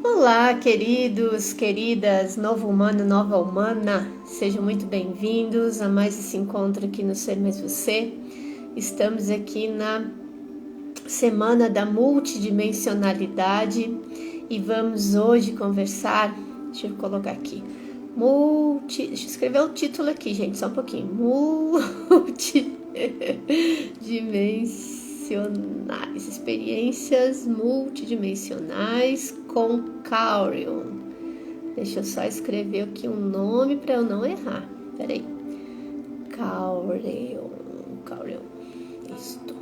Olá, queridos, queridas, novo humano, nova humana, sejam muito bem-vindos a mais esse encontro aqui no Ser Mais Você. Estamos aqui na semana da multidimensionalidade e vamos hoje conversar, deixa eu colocar aqui, deixa eu escrever o título aqui, gente, só um pouquinho, multidimensionais, experiências multidimensionais com Caurion. Deixa eu só escrever aqui um nome para eu não errar. Peraí. Caurion. Isto.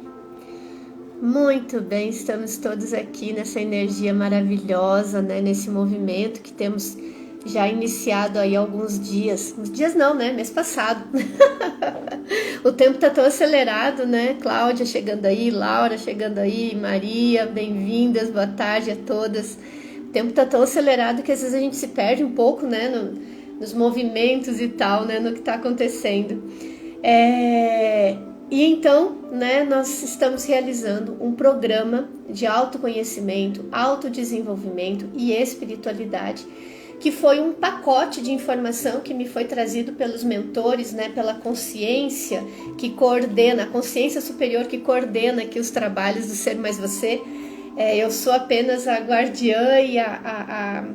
Muito bem, estamos todos aqui nessa energia maravilhosa, né? Nesse movimento que temos já iniciado aí há alguns dias. Uns dias não, né? Mês passado. O tempo tá tão acelerado, né? Cláudia chegando aí, Laura chegando aí, Maria, bem-vindas, boa tarde a todas. O tempo tá tão acelerado que às vezes a gente se perde um pouco, né? Nos movimentos e tal, né? No que tá acontecendo. E então, né? Nós estamos realizando um programa de autoconhecimento, autodesenvolvimento e espiritualidade, que foi um pacote de informação que me foi trazido pelos mentores, né, pela consciência que coordena, a consciência superior que coordena aqui os trabalhos do Ser Mais Você. Eu sou apenas a guardiã e a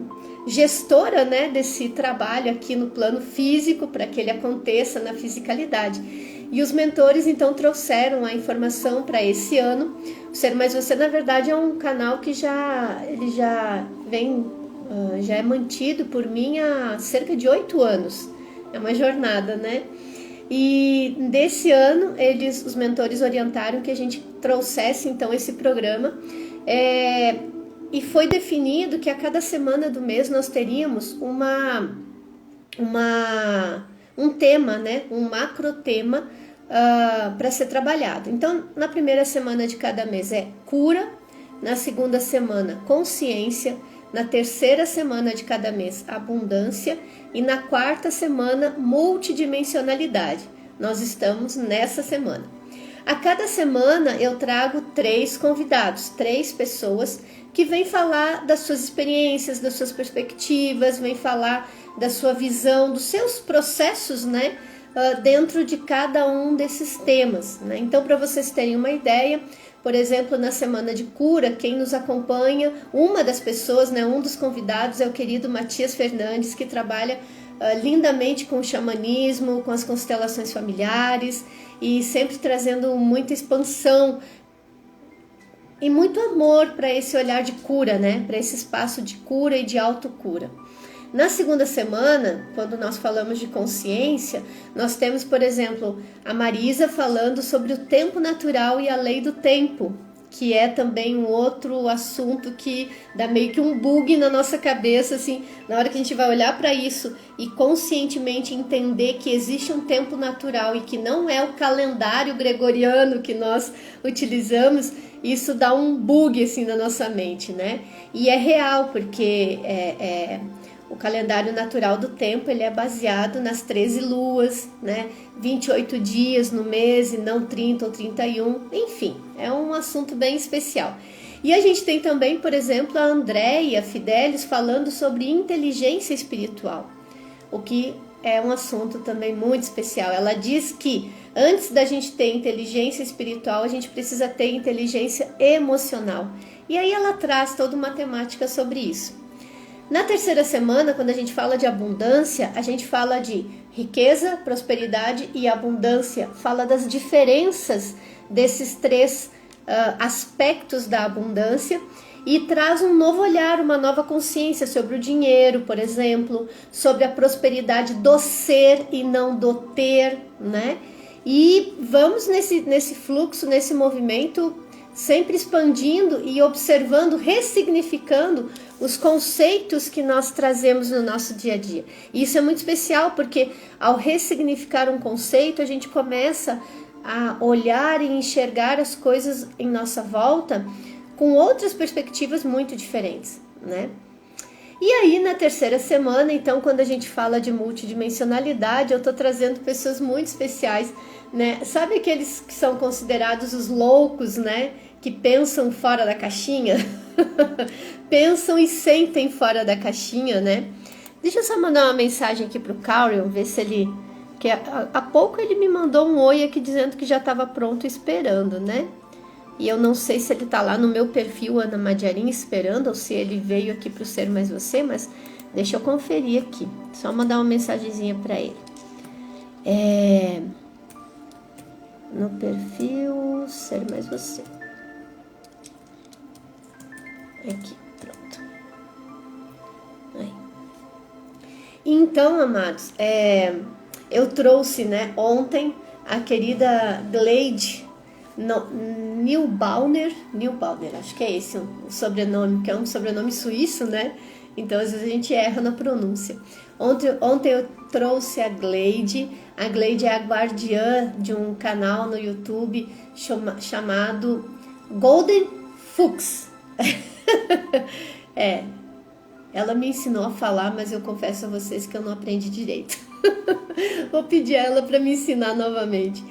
gestora, né, desse trabalho aqui no plano físico para que ele aconteça na fisicalidade. E os mentores então trouxeram a informação para esse ano. O Ser Mais Você, na verdade, é um canal que já é mantido por mim há cerca de 8 anos. É uma jornada, né? E desse ano, os mentores orientaram que a gente trouxesse então esse programa. E foi definido que a cada semana do mês nós teríamos um tema, né? Um macro tema para ser trabalhado. Então, na primeira semana de cada mês é cura, na segunda semana consciência, na terceira semana de cada mês, abundância, e na quarta semana, multidimensionalidade. Nós estamos nessa semana. A cada semana eu trago 3 convidados, 3 pessoas que vêm falar das suas experiências, das suas perspectivas, vêm falar da sua visão, dos seus processos, né, dentro de cada um desses temas, né? Então, para vocês terem uma ideia, por exemplo, na semana de cura, quem nos acompanha, uma das pessoas, né, um dos convidados é o querido Matias Fernandes, que trabalha lindamente com o xamanismo, com as constelações familiares e sempre trazendo muita expansão e muito amor para esse olhar de cura, né, para esse espaço de cura e de autocura. Na segunda semana, quando nós falamos de consciência, nós temos, por exemplo, a Marisa falando sobre o tempo natural e a lei do tempo, que é também um outro assunto que dá meio que um bug na nossa cabeça, assim, na hora que a gente vai olhar para isso e conscientemente entender que existe um tempo natural e que não é o calendário gregoriano que nós utilizamos, isso dá um bug assim na nossa mente, né? E é real, porque o calendário natural do tempo, ele é baseado nas 13 luas, né? 28 dias no mês e não 30 ou 31, enfim, é um assunto bem especial. E a gente tem também, por exemplo, a Andréia Fidelis falando sobre inteligência espiritual, o que é um assunto também muito especial. Ela diz que antes da gente ter inteligência espiritual, a gente precisa ter inteligência emocional. E aí ela traz toda uma temática sobre isso. Na terceira semana, quando a gente fala de abundância, a gente fala de riqueza, prosperidade e abundância. Fala das diferenças desses 3 aspectos da abundância e traz um novo olhar, uma nova consciência sobre o dinheiro, por exemplo, sobre a prosperidade do ser e não do ter, né? E vamos nesse fluxo, nesse movimento, sempre expandindo e observando, ressignificando os conceitos que nós trazemos no nosso dia a dia. E isso é muito especial, porque ao ressignificar um conceito, a gente começa a olhar e enxergar as coisas em nossa volta com outras perspectivas muito diferentes, né? E aí, na terceira semana, então, quando a gente fala de multidimensionalidade, eu estou trazendo pessoas muito especiais, né? Sabe aqueles que são considerados os loucos, né? Que pensam fora da caixinha? Pensam e sentem fora da caixinha, né? Deixa eu só mandar uma mensagem aqui pro Caurio, ver se ele... que há pouco ele me mandou um oi aqui dizendo que já estava pronto esperando, né? E eu não sei se ele tá lá no meu perfil Ana Madiarim esperando ou se ele veio aqui pro Ser Mais Você, mas deixa eu conferir aqui. Só mandar uma mensagenzinha para ele. No perfil Ser Mais Você. Aqui, pronto. Aí. Então, amados, eu trouxe, né, ontem a querida Gleide Newbauner, acho que é esse o sobrenome, que é um sobrenome suíço, né? Então, às vezes a gente erra na pronúncia. Ontem eu trouxe a Gleide. A Gleide é a guardiã de um canal no YouTube chamado Golden Fuchs. Ela me ensinou a falar, mas eu confesso a vocês que eu não aprendi direito. Vou pedir a ela para me ensinar novamente.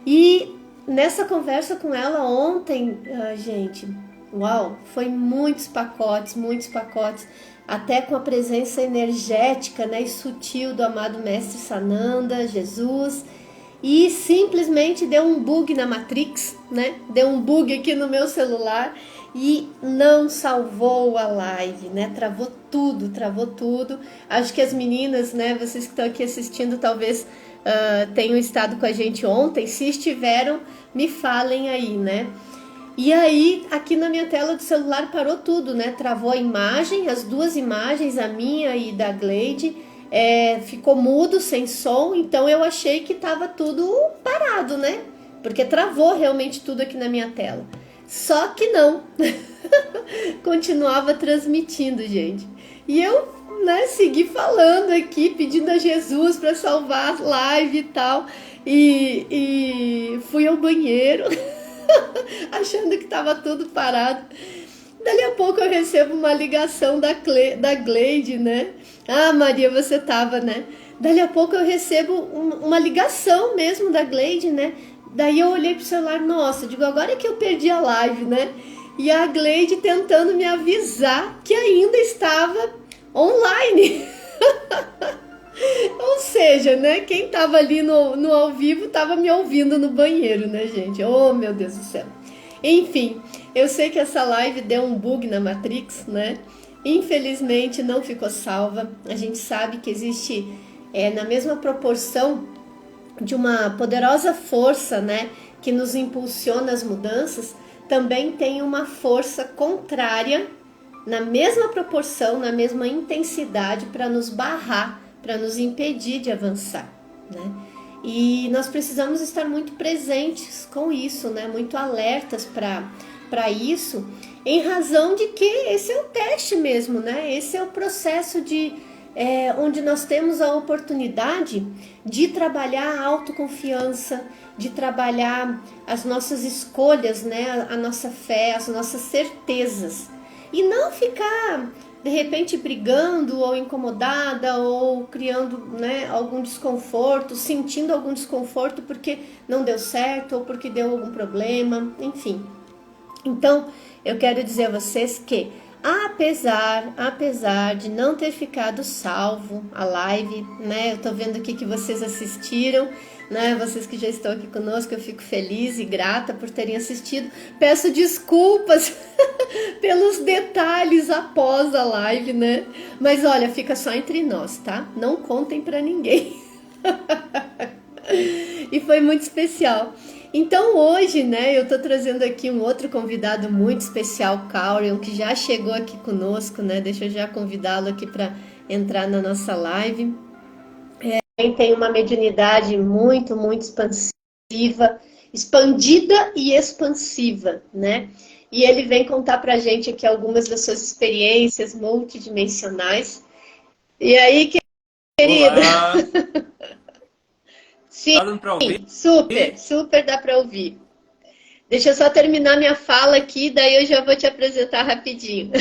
E nessa conversa com ela ontem, gente, uau, foi muitos pacotes, até com a presença energética, né, e sutil do amado Mestre Sananda, Jesus, e simplesmente deu um bug na Matrix, né, deu um bug aqui no meu celular e não salvou a live, né, travou tudo. Acho que as meninas, né, vocês que estão aqui assistindo, talvez tenham estado com a gente ontem, se estiveram, me falem aí, né. E aí, aqui na minha tela do celular parou tudo, né? Travou a imagem, as duas imagens, a minha e da Gleide, ficou mudo, sem som, então eu achei que tava tudo parado, né? Porque travou realmente tudo aqui na minha tela. Só que não, continuava transmitindo, gente. E eu, né, segui falando aqui, pedindo a Jesus para salvar a live e tal, e fui ao banheiro... achando que estava tudo parado. Dali a pouco eu recebo uma ligação da Gleide, né? Ah, Maria, você tava, né? Dali a pouco eu recebo uma ligação mesmo da Gleide, né? Daí eu olhei pro celular, nossa, digo, agora é que eu perdi a live, né? E a Gleide tentando me avisar que ainda estava online. Ou seja, né, quem tava ali no ao vivo tava me ouvindo no banheiro, né, gente? Oh, meu Deus do céu. Enfim, eu sei que essa live deu um bug na Matrix, né? Infelizmente não ficou salva. A gente sabe que existe, na mesma proporção de uma poderosa força, né, que nos impulsiona as mudanças, também tem uma força contrária, na mesma proporção, na mesma intensidade, para nos barrar, para nos impedir de avançar, né? E nós precisamos estar muito presentes com isso, né? Muito alertas para isso, em razão de que esse é o teste mesmo, né? Esse é o processo onde nós temos a oportunidade de trabalhar a autoconfiança, de trabalhar as nossas escolhas, né? A nossa fé, as nossas certezas, e não ficar de repente brigando ou incomodada ou criando, né, algum desconforto, sentindo algum desconforto porque não deu certo ou porque deu algum problema, enfim. Então, eu quero dizer a vocês que apesar de não ter ficado salvo a live, né, eu tô vendo aqui que vocês assistiram, né, vocês que já estão aqui conosco, eu fico feliz e grata por terem assistido. Peço desculpas pelos detalhes após a live, né? Mas olha, fica só entre nós, tá? Não contem pra ninguém. E foi muito especial. Então hoje, né, eu tô trazendo aqui um outro convidado muito especial, Caurio, que já chegou aqui conosco, né? Deixa eu já convidá-lo aqui para entrar na nossa live. Tem uma mediunidade muito expansiva, expandida e expansiva, né? E ele vem contar pra gente aqui algumas das suas experiências multidimensionais. E aí, querida? Olá. Sim, Tá dando pra ouvir? super dá para ouvir. Deixa eu só terminar minha fala aqui, daí eu já vou te apresentar rapidinho.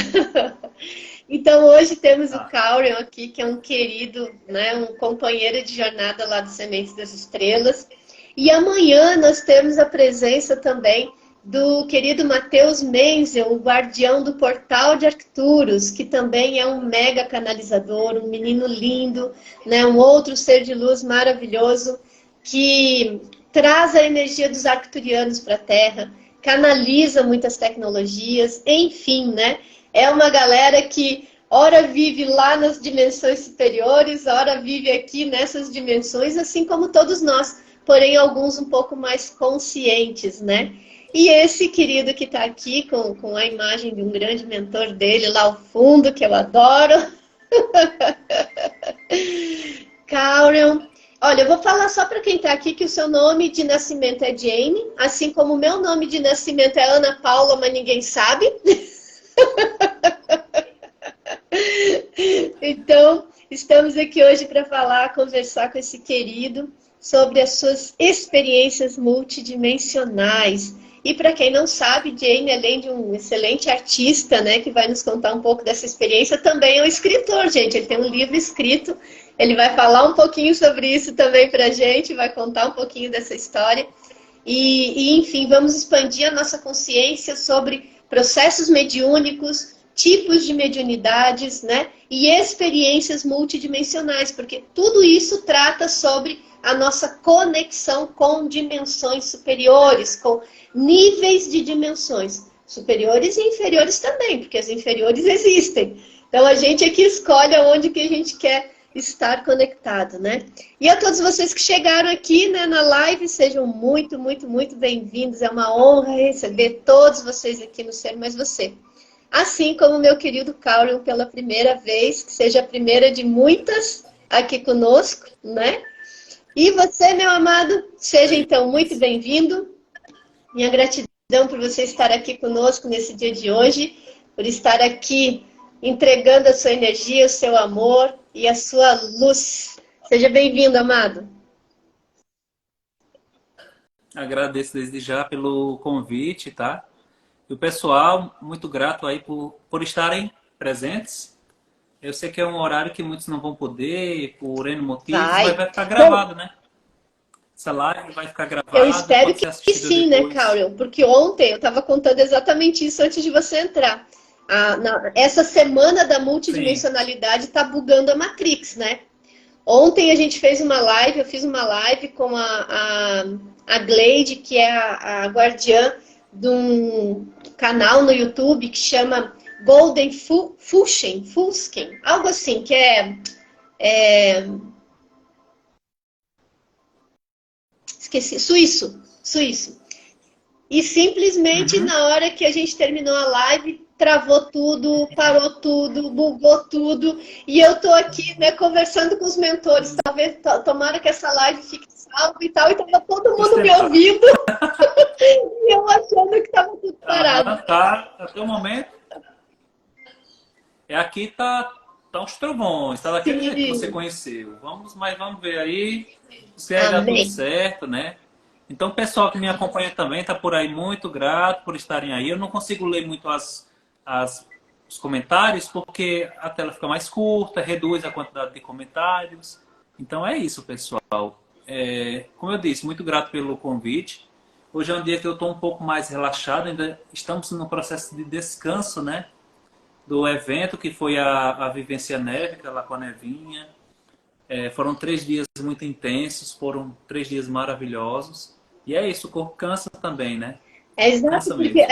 Então, hoje temos o Caurio aqui, que é um querido, né, um companheiro de jornada lá do Sementes das Estrelas. E amanhã nós temos a presença também do querido Matheus Menzel, o guardião do Portal de Arcturus, que também é um mega canalizador, um menino lindo, né? Um outro ser de luz maravilhoso, que traz a energia dos arcturianos para a Terra, canaliza muitas tecnologias, enfim, né? É uma galera que ora vive lá nas dimensões superiores, ora vive aqui nessas dimensões, assim como todos nós, porém alguns um pouco mais conscientes, né? E esse querido que está aqui com a imagem de um grande mentor dele lá ao fundo, que eu adoro, Caurion. Olha, eu vou falar só para quem está aqui que o seu nome de nascimento é Jane, assim como o meu nome de nascimento é Ana Paula, mas ninguém sabe. Então, estamos aqui hoje para falar, conversar com esse querido sobre as suas experiências multidimensionais. E para quem não sabe, Jane, além de um excelente artista, né, que vai nos contar um pouco dessa experiência, também é um escritor, gente. Ele tem um livro escrito, ele vai falar um pouquinho sobre isso também para a gente, vai contar um pouquinho dessa história. Enfim, vamos expandir a nossa consciência sobre processos mediúnicos, tipos de mediunidades, né? E experiências multidimensionais, porque tudo isso trata sobre a nossa conexão com dimensões superiores, com níveis de dimensões superiores e inferiores também, porque as inferiores existem. Então a gente é que escolhe aonde que a gente quer estar conectado, né? E a todos vocês que chegaram aqui, né, na live, sejam muito, muito, muito bem-vindos. É uma honra receber todos vocês aqui no Ser Mais Você. Assim como o meu querido Caurion pela primeira vez, que seja a primeira de muitas aqui conosco, né? E você, meu amado, seja então muito bem-vindo. Minha gratidão por você estar aqui conosco nesse dia de hoje, por estar aqui entregando a sua energia, o seu amor e a sua luz. Seja bem-vindo, amado. Agradeço desde já pelo convite, tá? E o pessoal, muito grato aí por estarem presentes. Eu sei que é um horário que muitos não vão poder, por N motivos, mas vai ficar Bom, gravado, né? Essa live vai ficar eu gravada, espero pode que ser assistida sim, né, depois. Caurion? Porque ontem eu estava contando exatamente isso antes de você entrar. Essa semana da Sim. multidimensionalidade está bugando a Matrix, né? Ontem a gente fez uma live, eu fiz uma live com a Gleide, que é a guardiã de um canal no YouTube que chama Golden Fusken, algo assim, que é esqueci, suíço. E simplesmente Uhum. na hora que a gente terminou a live, travou tudo, parou tudo, bugou tudo. E eu tô aqui, né, conversando com os mentores. Talvez, tomara que essa live fique salva e tal. E tava todo mundo me Sustentar. ouvindo e eu achando que tava tudo parado. Aham, tá. Até o momento. Aqui tá uns trovões, tá daquele jeito que você Sim, conheceu. Mas vamos ver aí se vai dar tudo amém. certo, né? Então, o pessoal que me acompanha também tá por aí, muito grato por estarem aí. Eu não consigo ler muito os comentários porque a tela fica mais curta, reduz a quantidade de comentários. Então é isso, pessoal. Como eu disse, muito grato pelo convite. Hoje é um dia que eu estou um pouco mais relaxado, ainda estamos no processo de descanso, né? Do evento, que foi a Vivência Névica, lá com a Nevinha. Foram 3 dias muito intensos, foram 3 dias maravilhosos. E é isso, o corpo cansa também, né? É exato, Cansa porque mesmo.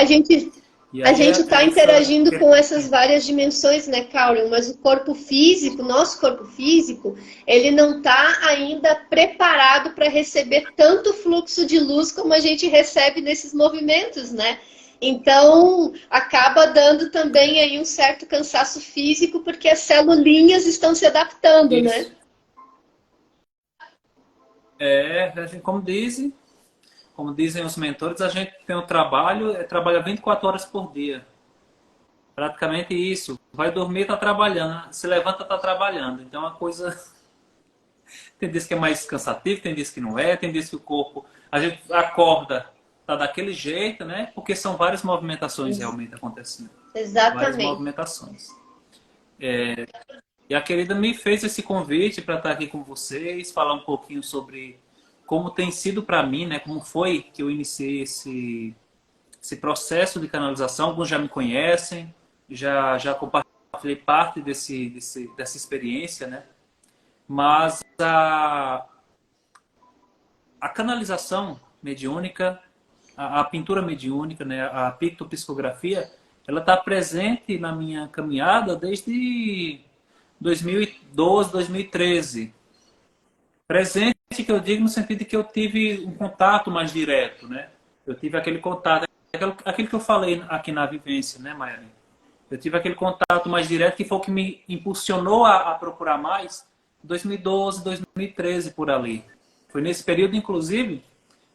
E a aí gente está essa... interagindo com essas várias dimensões, né, Caurion? Mas o corpo físico, nosso corpo físico, ele não está ainda preparado para receber tanto fluxo de luz como a gente recebe nesses movimentos, né? Então, acaba dando também aí um certo cansaço físico, porque as celulinhas estão se adaptando, né? Isso. Assim, como dizem os mentores, a gente tem um trabalho, trabalha 24 horas por dia. Praticamente isso. Vai dormir, tá trabalhando. Se levanta, tá trabalhando. Então, é uma coisa... Tem dias que é mais cansativo, tem dias que não é, tem dias que o corpo... A gente acorda, tá daquele jeito, né? Porque são várias movimentações realmente acontecendo. Várias Exatamente. movimentações. E a querida me fez esse convite para estar aqui com vocês, falar um pouquinho sobre como tem sido para mim, né? Como foi que eu iniciei esse processo de canalização. Alguns já me conhecem, já compartilhei parte dessa experiência, né? Mas a canalização mediúnica, a pintura mediúnica, né, a pictopsicografia, ela está presente na minha caminhada desde 2012, 2013. Presente que eu digo no sentido de que eu tive um contato mais direto, né? Eu tive aquele contato, aquilo que eu falei aqui na vivência, né, Maia? Eu tive aquele contato mais direto que foi o que me impulsionou a procurar mais em 2012, 2013, por ali. Foi nesse período, inclusive,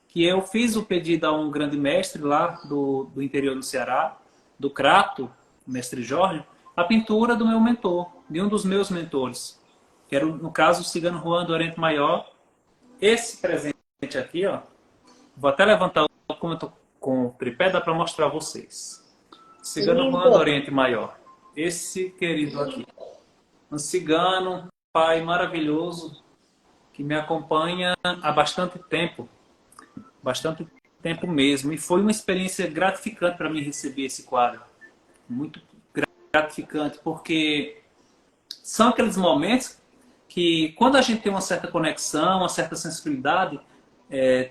que eu fiz o pedido a um grande mestre lá do interior do Ceará, do Crato, o mestre Jorge, a pintura do meu mentor, de um dos meus mentores, que era, no caso, o Cigano Juan do Oriente Maior. Esse presente aqui, ó, vou até levantar, como eu tô com o tripé, dá para mostrar a vocês. Cigano Juan do Oriente Maior. Esse querido aqui. Um cigano, um pai maravilhoso, que me acompanha há bastante tempo. Bastante tempo mesmo. E foi uma experiência gratificante para mim receber esse quadro. Muito gratificante, porque são aqueles momentos que, quando a gente tem uma certa conexão, uma certa sensibilidade,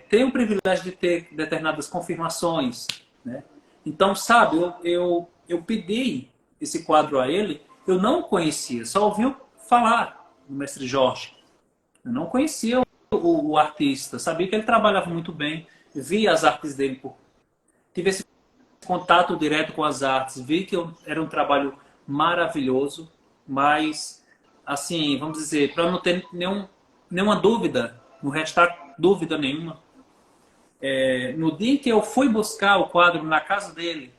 tem o privilégio de ter determinadas confirmações, né? Então, sabe, eu pedi esse quadro a ele, eu não conhecia, só ouvi falar do mestre Jorge. Eu não conhecia o artista, sabia que ele trabalhava muito bem, vi as artes dele, tive esse contato direto com as artes, vi que era um trabalho maravilhoso, mas, assim, vamos dizer, para não ter nenhuma dúvida, não restar dúvida nenhuma, no dia em que eu fui buscar o quadro na casa dele,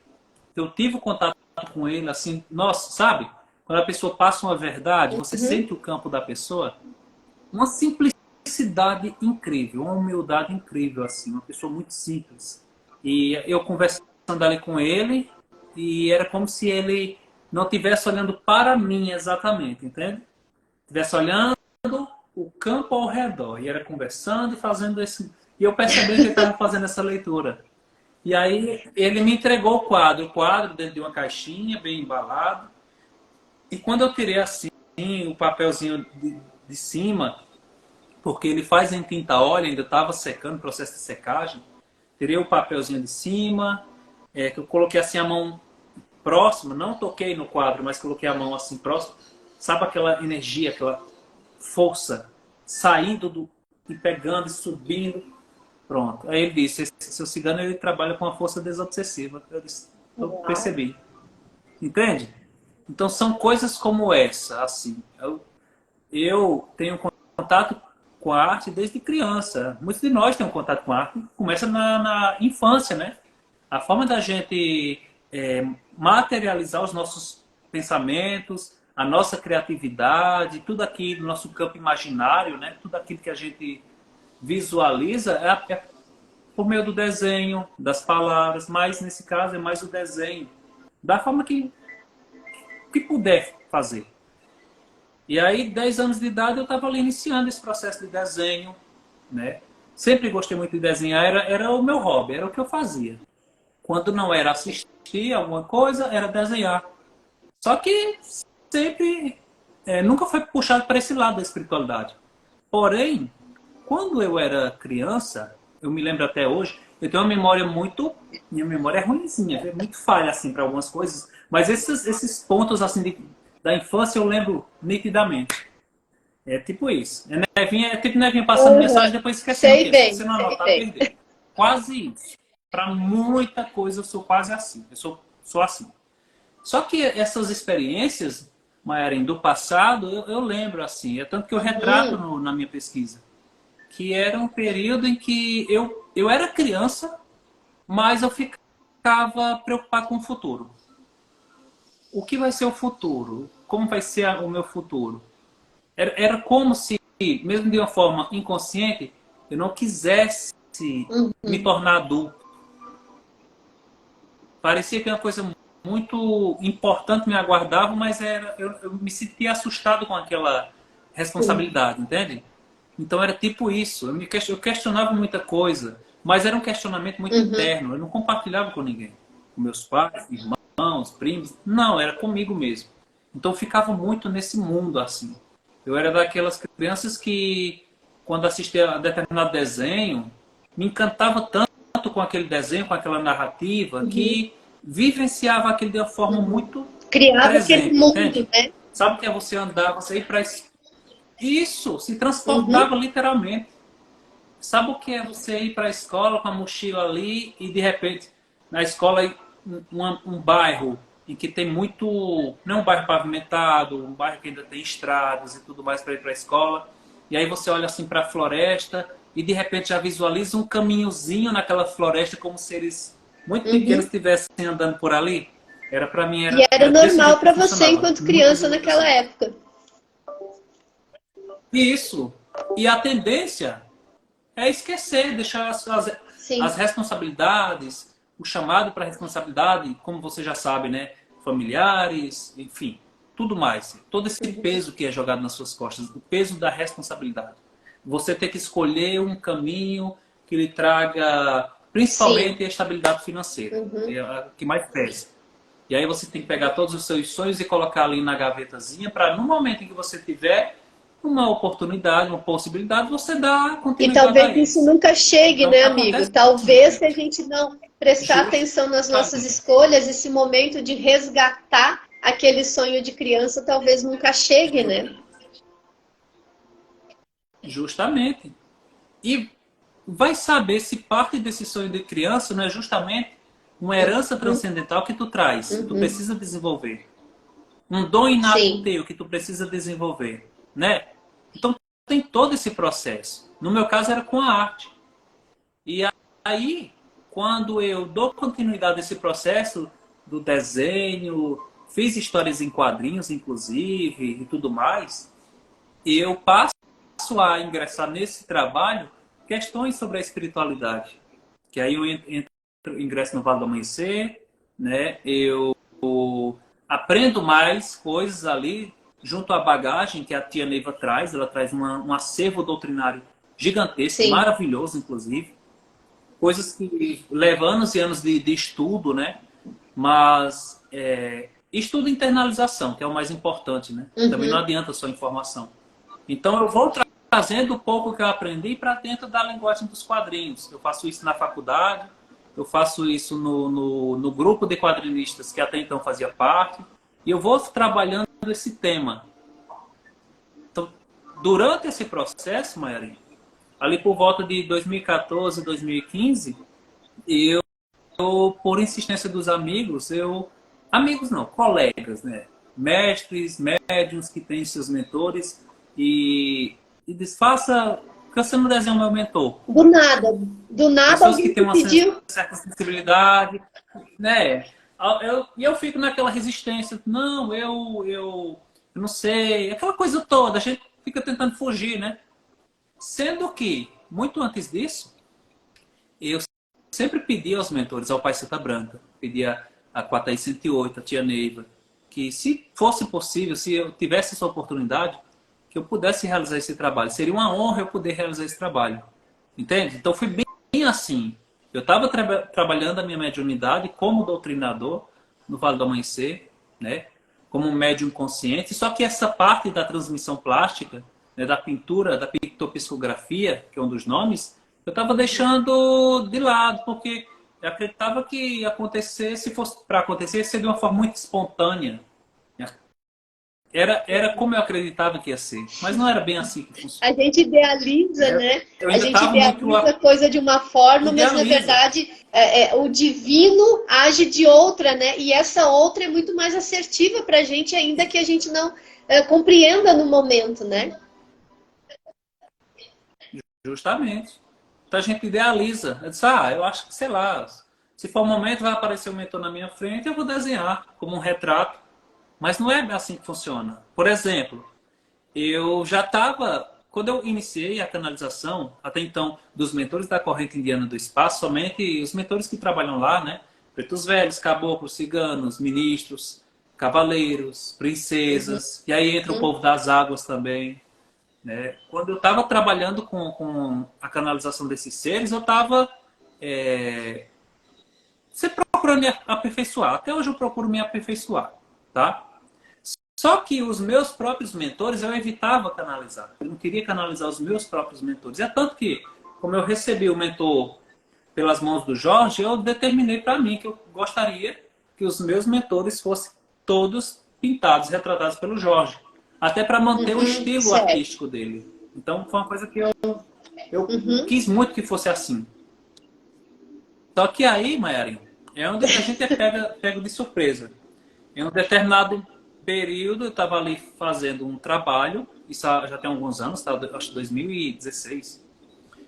eu tive contato com ele, assim, nossa, sabe? Quando a pessoa passa uma verdade, você sente o campo da pessoa, uma simplicidade incrível, uma humildade incrível, assim, uma pessoa muito simples. E eu conversando ali com ele, e era como se ele não estivesse olhando para mim exatamente, entende? Estivesse olhando o campo ao redor, e era conversando e fazendo esse... E eu percebi que ele estava fazendo essa leitura. E aí ele me entregou o quadro dentro de uma caixinha, bem embalado. E quando eu tirei assim o papelzinho de cima, porque ele faz em tinta óleo, ainda estava secando, processo de secagem, tirei o papelzinho de cima, que eu coloquei assim a mão próxima, não toquei no quadro, mas coloquei a mão assim próxima. Sabe aquela energia, aquela força saindo e pegando e subindo? Pronto. Aí ele disse, esse seu cigano ele trabalha com a força desobsessiva. Eu percebi. Entende? Então são coisas como essa, assim. Eu tenho contato com a arte desde criança. Muitos de nós têm um contato com a arte. Começa na infância, né? A forma da gente materializar os nossos pensamentos, a nossa criatividade, tudo aqui do nosso campo imaginário, né? Tudo aquilo que a gente visualiza é por meio do desenho, das palavras, mas nesse caso é mais o desenho, da forma que puder fazer. E aí, 10 anos de idade, eu estava ali iniciando esse processo de desenho, né? Sempre gostei muito de desenhar, era o meu hobby, era o que eu fazia. Quando não era assistir alguma coisa, era desenhar. Só que sempre, nunca foi puxado para esse lado da espiritualidade. Porém, quando eu era criança, eu me lembro até hoje, eu tenho uma memória minha memória é ruimzinha, é muito falha assim para algumas coisas, mas esses pontos assim da infância eu lembro nitidamente. É tipo isso. É tipo nevinha passando mensagem e depois esquecendo. Se você não anotar, perdeu. Quase isso. Para muita coisa eu sou quase assim. Eu sou assim. Só que essas experiências, Mayaren, do passado, eu lembro assim. É tanto que eu retrato na minha pesquisa. Que era um período em que eu era criança, mas eu ficava preocupado com o futuro. O que vai ser o futuro? Como vai ser o meu futuro? Era como se, mesmo de uma forma inconsciente, eu não quisesse me tornar adulto. Parecia que uma coisa muito importante me aguardava, mas eu me sentia assustado com aquela responsabilidade, entende? Então era tipo isso. Eu questionava muita coisa. Mas era um questionamento muito Uhum. interno. Eu não compartilhava com ninguém. Com meus pais, irmãos, primos. Não, era comigo mesmo. Então eu ficava muito nesse mundo assim. Eu era daquelas crianças que, quando assistia a determinado desenho, me encantava tanto com aquele desenho, com aquela narrativa, Uhum. que vivenciava aquilo de uma forma Uhum. muito Criava aquele presente, mundo, entende? né? Sabe o que é você andar, você ir para isso, se Uhum. transportava literalmente. Sabe o que é você ir para a escola com a mochila ali e de repente na escola um bairro em que tem muito, não é um bairro pavimentado, um bairro que ainda tem estradas e tudo mais para ir para a escola. E aí você olha assim para a floresta e de repente já visualiza um caminhozinho naquela floresta como se eles muito pequenos Uhum. estivessem andando por ali. Era para mim E era era desse normal jeito que para você funcionava, enquanto muito criança vívido naquela assim. época. E isso. E a tendência é esquecer, deixar as Sim. responsabilidades, o chamado para responsabilidade, como você já sabe, né? Familiares, enfim, tudo mais. Todo esse Uhum. peso que é jogado nas suas costas, o peso da responsabilidade. Você ter que escolher um caminho que lhe traga, Sim. principalmente, a estabilidade financeira, Uhum. é a que mais pesa. E aí você tem que pegar todos os seus sonhos e colocar ali na gavetazinha para no momento em que você tiver uma oportunidade, uma possibilidade, você dar E continuidade a talvez isso eles. nunca chegue, Então né, amigo? acontece isso Talvez se a muito. gente não prestar atenção nas nossas Justamente. escolhas, esse momento de resgatar aquele sonho de criança talvez nunca chegue, né? Justamente. E vai saber se parte desse sonho de criança não é justamente uma herança Uhum. transcendental que tu traz, que tu Uhum. precisa desenvolver. Um dom inato Sim. teu que tu precisa desenvolver, né? Então tem todo esse processo. No meu caso era com a arte. E aí, quando eu dou continuidade a esse processo do desenho, fiz histórias em quadrinhos, inclusive, e tudo mais, eu passo a ingressar nesse trabalho questões sobre a espiritualidade. Que aí eu ingresso no Vale do Amanhecer, né? Eu aprendo mais coisas ali, junto à bagagem que a tia Neiva traz. Ela traz um acervo doutrinário gigantesco, Sim. maravilhoso, inclusive. Coisas que levam anos e anos de estudo, né? Mas estudo e internalização, que é o mais importante, né? Também não Uhum. adianta só informação. Então eu vou trazendo o pouco que eu aprendi para dentro da linguagem dos quadrinhos. Eu faço isso na faculdade, eu faço isso no grupo de quadrinistas que até então fazia parte, e eu vou trabalhando esse tema. Então, durante esse processo, Maria, ali por volta de 2014, 2015, eu, por insistência dos amigos, amigos não, colegas, né? Mestres, médiuns que têm seus mentores, e diz, faça, porque você não desenha o meu mentor. Do nada Pessoas que alguém têm te uma pediu. certa sensibilidade, né? E eu fico naquela resistência, não, eu não sei, aquela coisa toda, a gente fica tentando fugir, né? Sendo que, muito antes disso, eu sempre pedi aos mentores, ao Pai Santa Branca, pedia a Quatai 108, a Tia Neiva, que se fosse possível, se eu tivesse essa oportunidade, que eu pudesse realizar esse trabalho. Seria uma honra eu poder realizar esse trabalho. Entende? Então foi bem assim. Eu estava trabalhando a minha mediunidade como doutrinador no Vale do Amanhecer, né? Como um médium consciente, só que essa parte da transmissão plástica, né, da pintura, da pictopsicografia, que é um dos nomes, eu estava deixando de lado, porque eu acreditava que acontecer, se fosse para acontecer, seria de uma forma muito espontânea. Era como eu acreditava que ia ser, mas não era bem assim que A funciona. gente idealiza, Né? né? Eu A ainda gente estava muito idealiza a coisa de uma forma, mas na idealiza. verdade o divino age de outra, né? E essa outra é muito mais assertiva para a gente, ainda que a gente não compreenda no momento, né? Justamente. Então a gente idealiza. Eu disse, eu acho que, sei lá, se for o momento, vai aparecer um mentor na minha frente, eu vou desenhar como um retrato. Mas não é assim que funciona. Por exemplo, eu já estava, quando eu iniciei a canalização, até então, dos mentores da corrente indiana do espaço, somente os mentores que trabalham lá, né? Pretos velhos, caboclos, ciganos, ministros, cavaleiros, Uhum, princesas, e aí entra o uhum, povo das águas também, né? Quando eu estava trabalhando com a canalização desses seres, eu estava você procura me aperfeiçoar. Até hoje eu procuro me aperfeiçoar, tá? Só que os meus próprios mentores eu evitava canalizar. Eu não queria canalizar os meus próprios mentores. É tanto que, como eu recebi o mentor pelas mãos do Jorge, eu determinei para mim que eu gostaria que os meus mentores fossem todos pintados, retratados pelo Jorge. Até para manter o estilo certo. artístico dele. Então foi uma coisa que eu quis muito que fosse assim. Só que aí, Mayarinho, é onde a gente é pego de surpresa. Em um determinado período, eu estava ali fazendo um trabalho, isso já tem alguns anos, tá? Acho que 2016.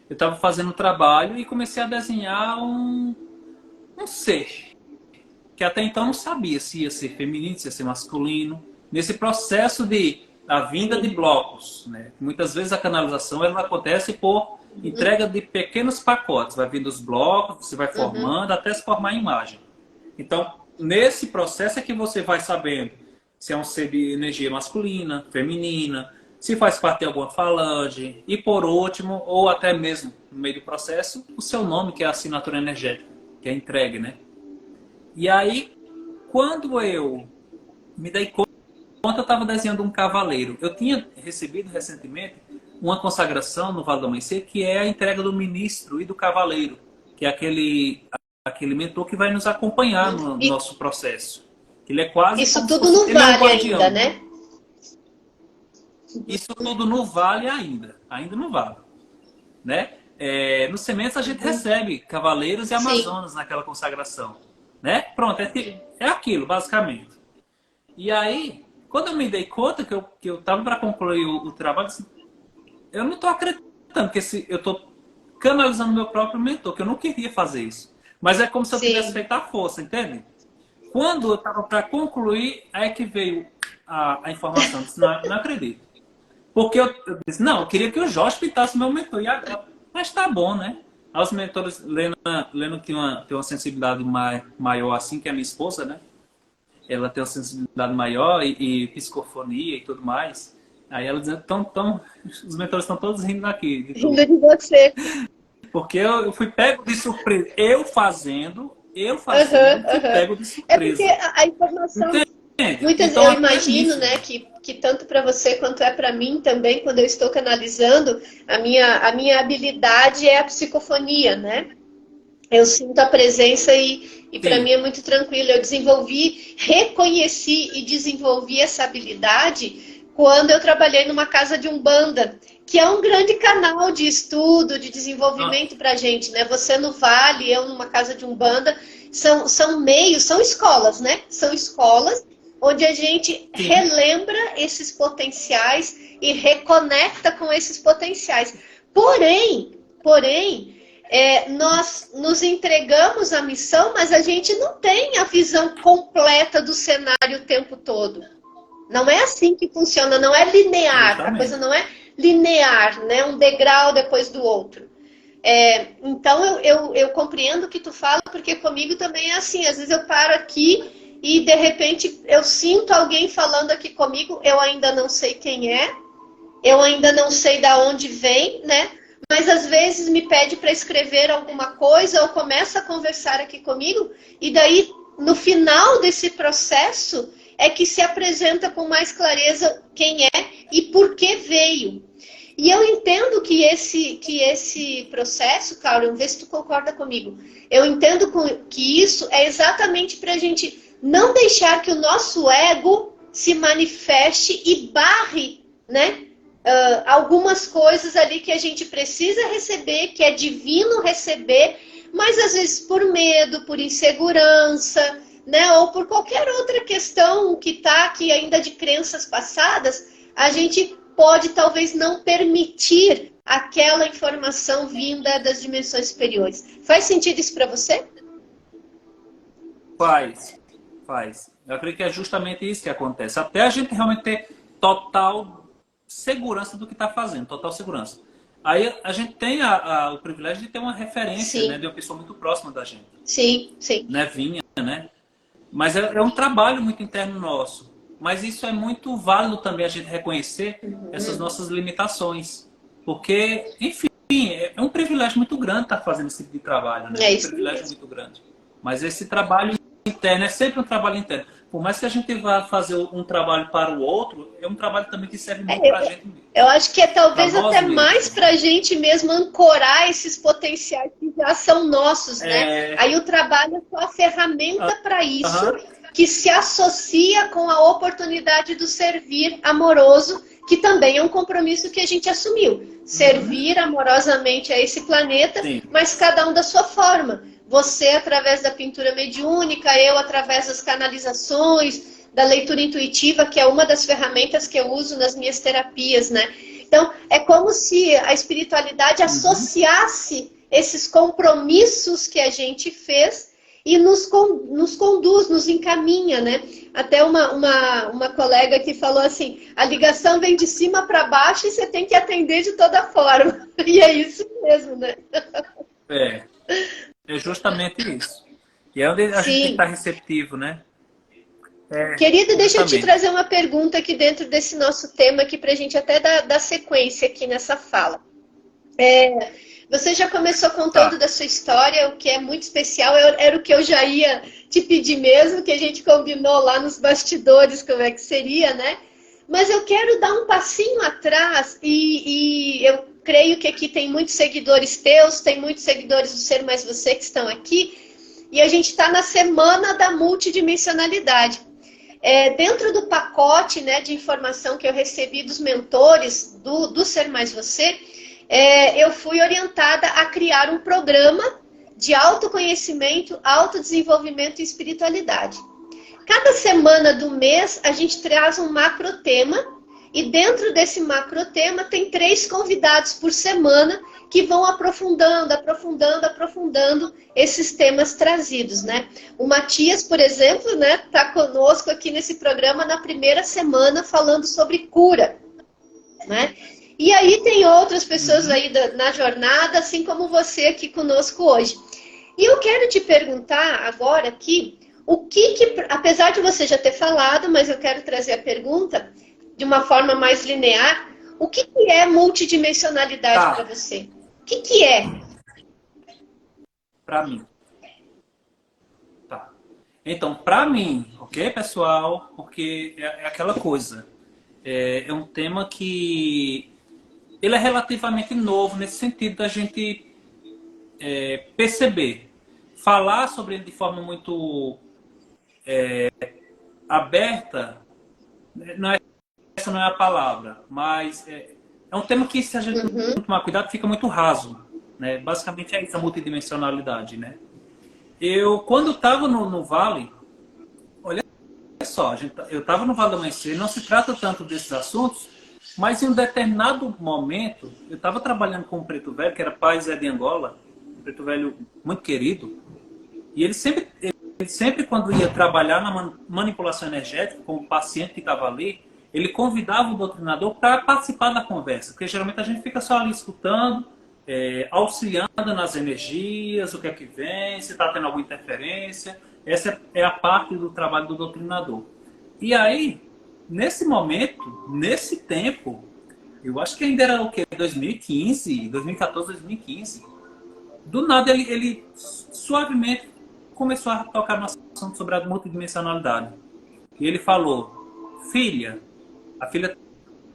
Eu estava fazendo um trabalho e comecei a desenhar um ser, que até então não sabia se ia ser feminino, se ia ser masculino. Nesse processo da vinda de blocos, né? Muitas vezes a canalização ela acontece por entrega de pequenos pacotes. Vai vindo os blocos, você vai formando até se formar a imagem. Então, nesse processo é que você vai sabendo se é um ser de energia masculina, feminina, se faz parte de alguma falange, e por último, ou até mesmo no meio do processo, o seu nome, que é a assinatura energética, que é entregue, né? E aí, quando eu me dei conta, eu estava desenhando um cavaleiro. Eu tinha recebido recentemente uma consagração no Vale do Amanhecer, que é a entrega do ministro e do cavaleiro, que é aquele mentor que vai nos acompanhar no nosso processo. Ele é quase isso como tudo se fosse, no ele é um vale guardião. ainda, né? Isso tudo no vale ainda no vale, né? No Sementes a gente recebe cavaleiros e amazonas naquela consagração, né? Pronto, é aquilo, basicamente. E aí, quando eu me dei conta que eu estava para concluir o trabalho, eu não estou acreditando que eu estou canalizando meu próprio mentor, que eu não queria fazer isso. Mas é como se eu tivesse feito a força, entende? Quando eu estava para concluir, é que veio a informação. Eu disse, não acredito. Porque eu disse, não, eu queria que o Jorge pintasse meu mentor. Mas tá bom, né? Aí os mentores, Lena tem uma sensibilidade maior assim, que é a minha esposa, né? Ela tem uma sensibilidade maior e psicofonia e tudo mais. Aí ela diz, os mentores estão todos rindo daqui. Rindo de você. Porque eu fui pego de surpresa. Eu fazendo, fui pego de surpresa. É porque a informação... Muitas então, eu imagino, né, que tanto para você quanto é para mim também, quando eu estou canalizando, a minha habilidade é a psicofonia, né? Eu sinto a presença e para mim é muito tranquilo. Eu reconheci e desenvolvi essa habilidade quando eu trabalhei numa casa de umbanda, que é um grande canal de estudo, de desenvolvimento para a gente, né? Você no Vale, eu numa casa de umbanda, são meios, são escolas, né? São escolas onde a gente relembra esses potenciais e reconecta com esses potenciais. Porém, nós nos entregamos à missão, mas a gente não tem a visão completa do cenário o tempo todo. Não é assim que funciona, não é linear. Exatamente. A coisa não é linear, né? Um degrau depois do outro. Então, eu compreendo o que tu fala, porque comigo também é assim. Às vezes eu paro aqui e, de repente, eu sinto alguém falando aqui comigo, eu ainda não sei quem é, eu ainda não sei de onde vem, né? Mas, às vezes, me pede para escrever alguma coisa ou começa a conversar aqui comigo, e daí, no final desse processo, é que se apresenta com mais clareza quem é e por que veio. E eu entendo que esse processo, Carol, vê se tu concorda comigo, eu entendo que isso é exatamente para a gente não deixar que o nosso ego se manifeste e barre, né, algumas coisas ali que a gente precisa receber, que é divino receber, mas às vezes por medo, por insegurança, né, ou por qualquer outra questão que está aqui ainda de crenças passadas, a gente pode talvez não permitir aquela informação vinda das dimensões superiores. Faz sentido isso para você? Faz. Eu acredito que é justamente isso que acontece. Até a gente realmente ter total segurança do que está fazendo, total segurança. Aí a gente tem o privilégio de ter uma referência, né, de uma pessoa muito próxima da gente. Sim. Né, Vinha, né? Mas é um trabalho muito interno nosso. Mas isso é muito válido também a gente reconhecer essas nossas limitações. Porque, enfim, é um privilégio muito grande estar fazendo esse tipo de trabalho, né? É É um isso privilégio mesmo. muito grande. Mas esse trabalho interno é sempre um trabalho interno. Por mais que a gente vá fazer um trabalho para o outro, é um trabalho também que serve muito para a É, gente mesmo. eu acho que é Para talvez nós até mais mesmos, para né? a gente mesmo ancorar esses potenciais que já são nossos, né? É, Aí o trabalho é só a ferramenta para isso, aham, que se associa com a oportunidade do servir amoroso, que também é um compromisso que a gente assumiu. uhum, Servir amorosamente a esse planeta, sim, mas cada um da sua forma. Você através da pintura mediúnica, eu através das canalizações, da leitura intuitiva, que é uma das ferramentas que eu uso nas minhas terapias, né? Então, é como se a espiritualidade uhum, associasse esses compromissos que a gente fez e nos conduz, nos encaminha, né? Até uma colega que falou assim, a ligação vem de cima para baixo e você tem que atender de toda forma. E é isso mesmo, né? é, é justamente isso. E é onde a gente tem que estar Sim. receptivo, né? É, Querido, deixa eu te justamente. trazer uma pergunta aqui dentro desse nosso tema aqui para a gente até dar sequência aqui nessa fala. Você já começou contando Tá. da sua história, o que é muito especial, era o que eu já ia te pedir mesmo, que a gente combinou lá nos bastidores como é que seria, né? Mas eu quero dar um passinho atrás e eu creio que aqui tem muitos seguidores teus, tem muitos seguidores do Ser Mais Você que estão aqui, e a gente está na semana da multidimensionalidade. Dentro do pacote, né, de informação que eu recebi dos mentores do Ser Mais Você, eu fui orientada a criar um programa de autoconhecimento, autodesenvolvimento e espiritualidade. Cada semana do mês a gente traz um macro tema e dentro desse macro tema tem 3 convidados por semana que vão aprofundando, aprofundando, aprofundando esses temas trazidos, né? O Matias, por exemplo, né, tá conosco aqui nesse programa na primeira semana falando sobre cura, né? E aí tem outras pessoas Uhum. aí na jornada, assim como você aqui conosco hoje. E eu quero te perguntar agora aqui, apesar de você já ter falado, mas eu quero trazer a pergunta de uma forma mais linear, o que é multidimensionalidade para Tá, você? O que é? para mim. Tá. Então, para mim, ok, pessoal? Porque é aquela coisa. É um tema que ele é relativamente novo nesse sentido da gente perceber. Falar sobre ele de forma muito aberta, não é, essa não é a palavra, mas é um tema que, se a gente não Uhum, tomar cuidado, fica muito raso. Né? Basicamente é isso, a multidimensionalidade. Né? Eu, quando estava no Vale, olha só, eu estava no Vale do Amanhecer, não se trata tanto desses assuntos, mas em um determinado momento, eu estava trabalhando com um preto velho, que era pai Zé de Angola, um preto velho muito querido, e ele sempre quando ia trabalhar na manipulação energética, com o paciente que estava ali, ele convidava o doutrinador para participar da conversa, porque geralmente a gente fica só ali escutando, auxiliando nas energias, o que é que vem, se está tendo alguma interferência. Essa é a parte do trabalho do doutrinador. E aí, nesse momento, nesse tempo, eu acho que ainda era o quê? 2015, 2014, 2015. Do nada ele suavemente começou a tocar no assunto sobre a multidimensionalidade. E ele falou, filha, a filha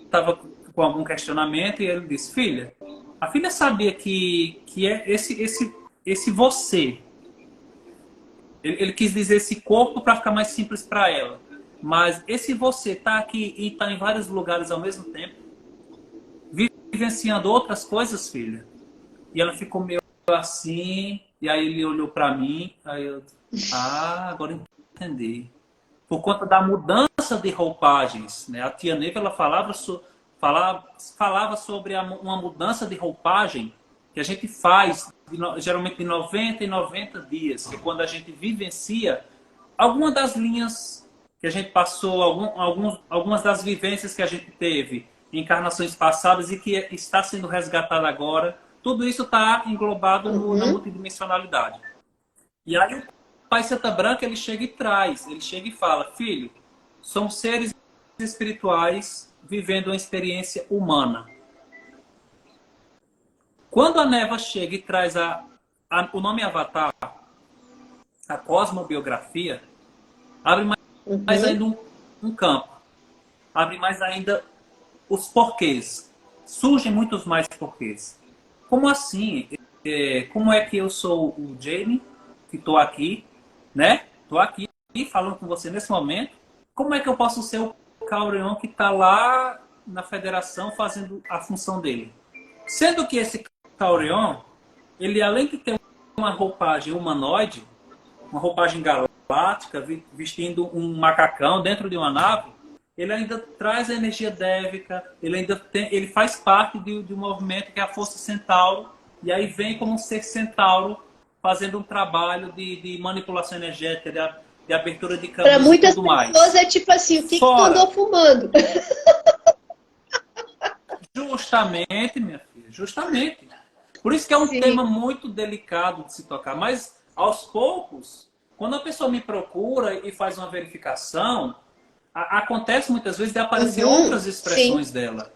estava com algum questionamento e ele disse, filha, a filha sabia que é esse você. Ele quis dizer esse corpo para ficar mais simples para ela. Mas esse você está aqui e está em vários lugares ao mesmo tempo, vivenciando outras coisas, filha. E ela ficou meio assim, e aí ele olhou para mim, aí eu, agora entendi. Por conta da mudança de roupagens, né? A tia Neva ela falava sobre uma mudança de roupagem que a gente faz geralmente de 90 em 90 dias, que é quando a gente vivencia alguma das linhas que a gente passou, algumas das vivências que a gente teve em encarnações passadas e que está sendo resgatada agora, tudo isso está englobado na uhum. multidimensionalidade. E aí o Pai Santa Branca ele chega e traz, ele chega e fala, filho, são seres espirituais vivendo uma experiência humana. Quando a névoa chega e traz o nome Avatar, a cosmobiografia, abre mais ainda um campo. Abre mais ainda os porquês. Surgem muitos mais porquês. Como assim? Como é que eu sou o Jamie, que estou aqui, né? Estou aqui falando com você nesse momento. Como é que eu posso ser o Caureon que está lá na federação fazendo a função dele? Sendo que esse Caureon, ele além de ter uma roupagem humanoide, uma roupagem galáctica, vestindo um macacão dentro de uma nave, ele ainda traz a energia dévica, ele faz parte de um movimento que é a Força Centauro, e aí vem como um ser centauro fazendo um trabalho de manipulação energética, de abertura de caminhos para muitas e tudo mais. pessoas é tipo assim, o que tu andou fumando? Justamente, minha filha, justamente. Por isso que é um tema muito delicado de se tocar, mas aos poucos, quando a pessoa me procura e faz uma verificação, acontece muitas vezes de aparecer outras expressões dela.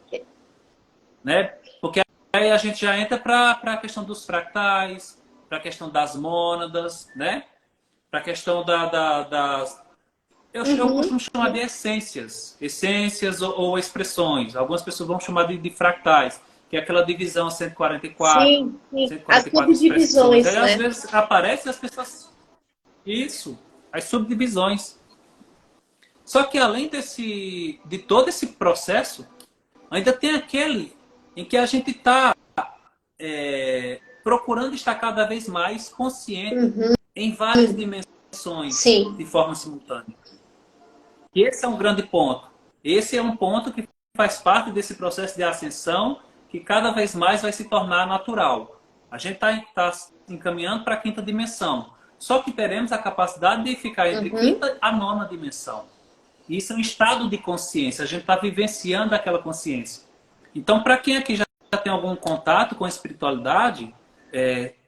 Né? Porque aí a gente já entra para a questão dos fractais, para a questão das mônadas, né? Para a questão das... Eu costumo chamar de essências ou expressões. Algumas pessoas vão chamar de fractais, que é aquela divisão 144, sim. 144 as subdivisões, expressões. Aí, né? às vezes aparecem as pessoas... Isso, as subdivisões. Só que além de todo esse processo, ainda tem aquele em que a gente está procurando estar cada vez mais consciente em várias dimensões de forma simultânea. E esse é um grande ponto. Esse é um ponto que faz parte desse processo de ascensão que cada vez mais vai se tornar natural. A gente está encaminhando para a quinta dimensão. Só que teremos a capacidade de ficar entre quinta a nona dimensão. Isso é um estado de consciência. A gente está vivenciando aquela consciência. Então, para quem aqui já tem algum contato com a espiritualidade,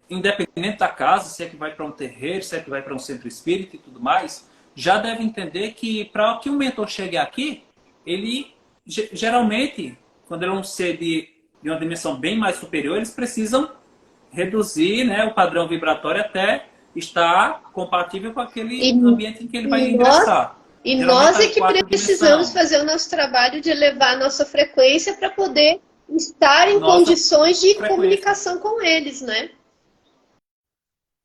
independente da casa, se é que vai para um terreiro, se é que vai para um centro espírita e tudo mais, já deve entender que para que um mentor chegue aqui, ele geralmente, quando ele é um ser de uma dimensão bem mais superior, eles precisam reduzir, né, o padrão vibratório até estar compatível com aquele ambiente em que ele vai ingressar. E nós é que precisamos fazer o nosso trabalho de elevar a nossa frequência para poder estar em condições de comunicação com eles, né?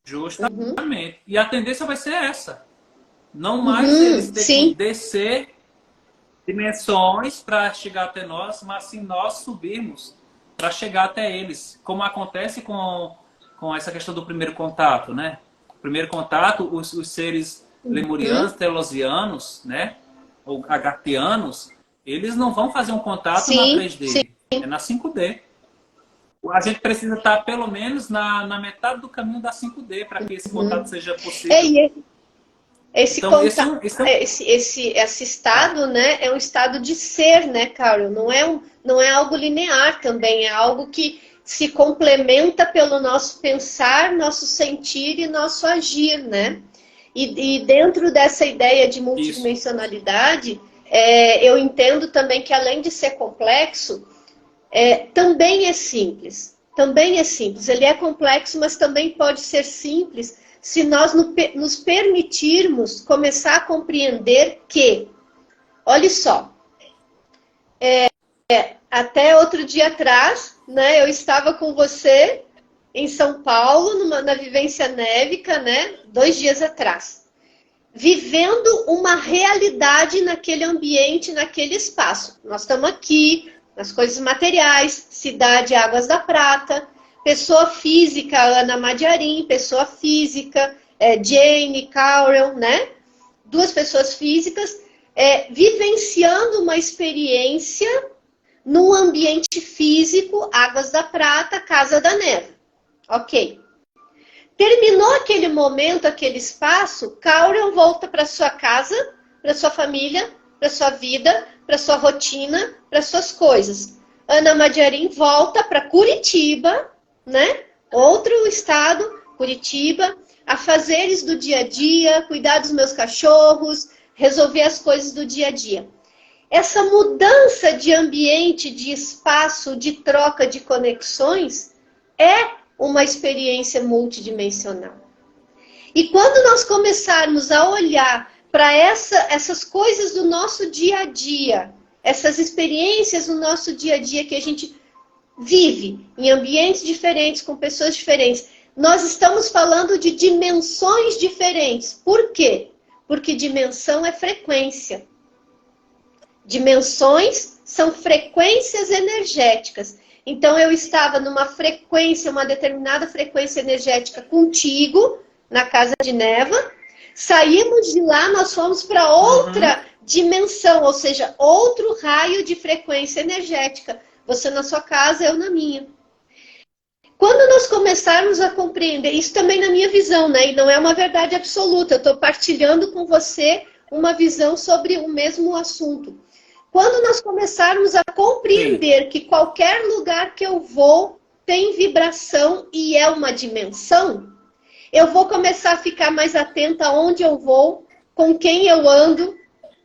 Justamente. E a tendência vai ser essa. Não mais eles terem que descer dimensões para chegar até nós, mas sim nós subirmos para chegar até eles. Como acontece com essa questão do primeiro contato, né? O primeiro contato, os seres lemurianos, telosianos, né? Ou agartianos, eles não vão fazer um contato na 3D, é na 5D. A gente precisa estar pelo menos na metade do caminho da 5D para que esse contato seja possível. Esse estado, né, é um estado de ser, né, Carol? Não é algo linear também, é algo que se complementa pelo nosso pensar, nosso sentir e nosso agir, né? E dentro dessa ideia de multidimensionalidade, eu entendo também que além de ser complexo, também é simples. Também é simples. Ele é complexo, mas também pode ser simples se nós nos permitirmos começar a compreender que, olha só, até outro dia atrás, né, eu estava com você em São Paulo, na vivência névica, né, 2 dias atrás, vivendo uma realidade naquele ambiente, naquele espaço. Nós estamos aqui, nas coisas materiais, cidade Águas da Prata, pessoa física, Ana Madiarim, pessoa física, Jane, Carol, né? 2 pessoas físicas, vivenciando uma experiência num ambiente físico, Águas da Prata, Casa da Neve. Ok. Terminou aquele momento, aquele espaço, Carol volta para sua casa, para sua família, para sua vida, para sua rotina, para suas coisas. Ana Madiarim volta para Curitiba, né? Outro estado, Curitiba, a fazeres do dia a dia, cuidar dos meus cachorros, resolver as coisas do dia a dia. Essa mudança de ambiente, de espaço, de troca de conexões, é uma experiência multidimensional. E quando nós começarmos a olhar para essas coisas do nosso dia a dia, essas experiências no nosso dia a dia que a gente vive em ambientes diferentes, com pessoas diferentes, nós estamos falando de dimensões diferentes. Por quê? Porque dimensão é frequência. Dimensões são frequências energéticas. Então, eu estava numa frequência, uma determinada frequência energética contigo, na casa de Neva, saímos de lá, nós fomos para outra dimensão, ou seja, outro raio de frequência energética. Você na sua casa, eu na minha. Quando nós começarmos a compreender, isso também na minha visão, né? E não é uma verdade absoluta, eu estou partilhando com você uma visão sobre o mesmo assunto. Quando nós começarmos a compreender que qualquer lugar que eu vou tem vibração e é uma dimensão, eu vou começar a ficar mais atenta aonde eu vou, com quem eu ando,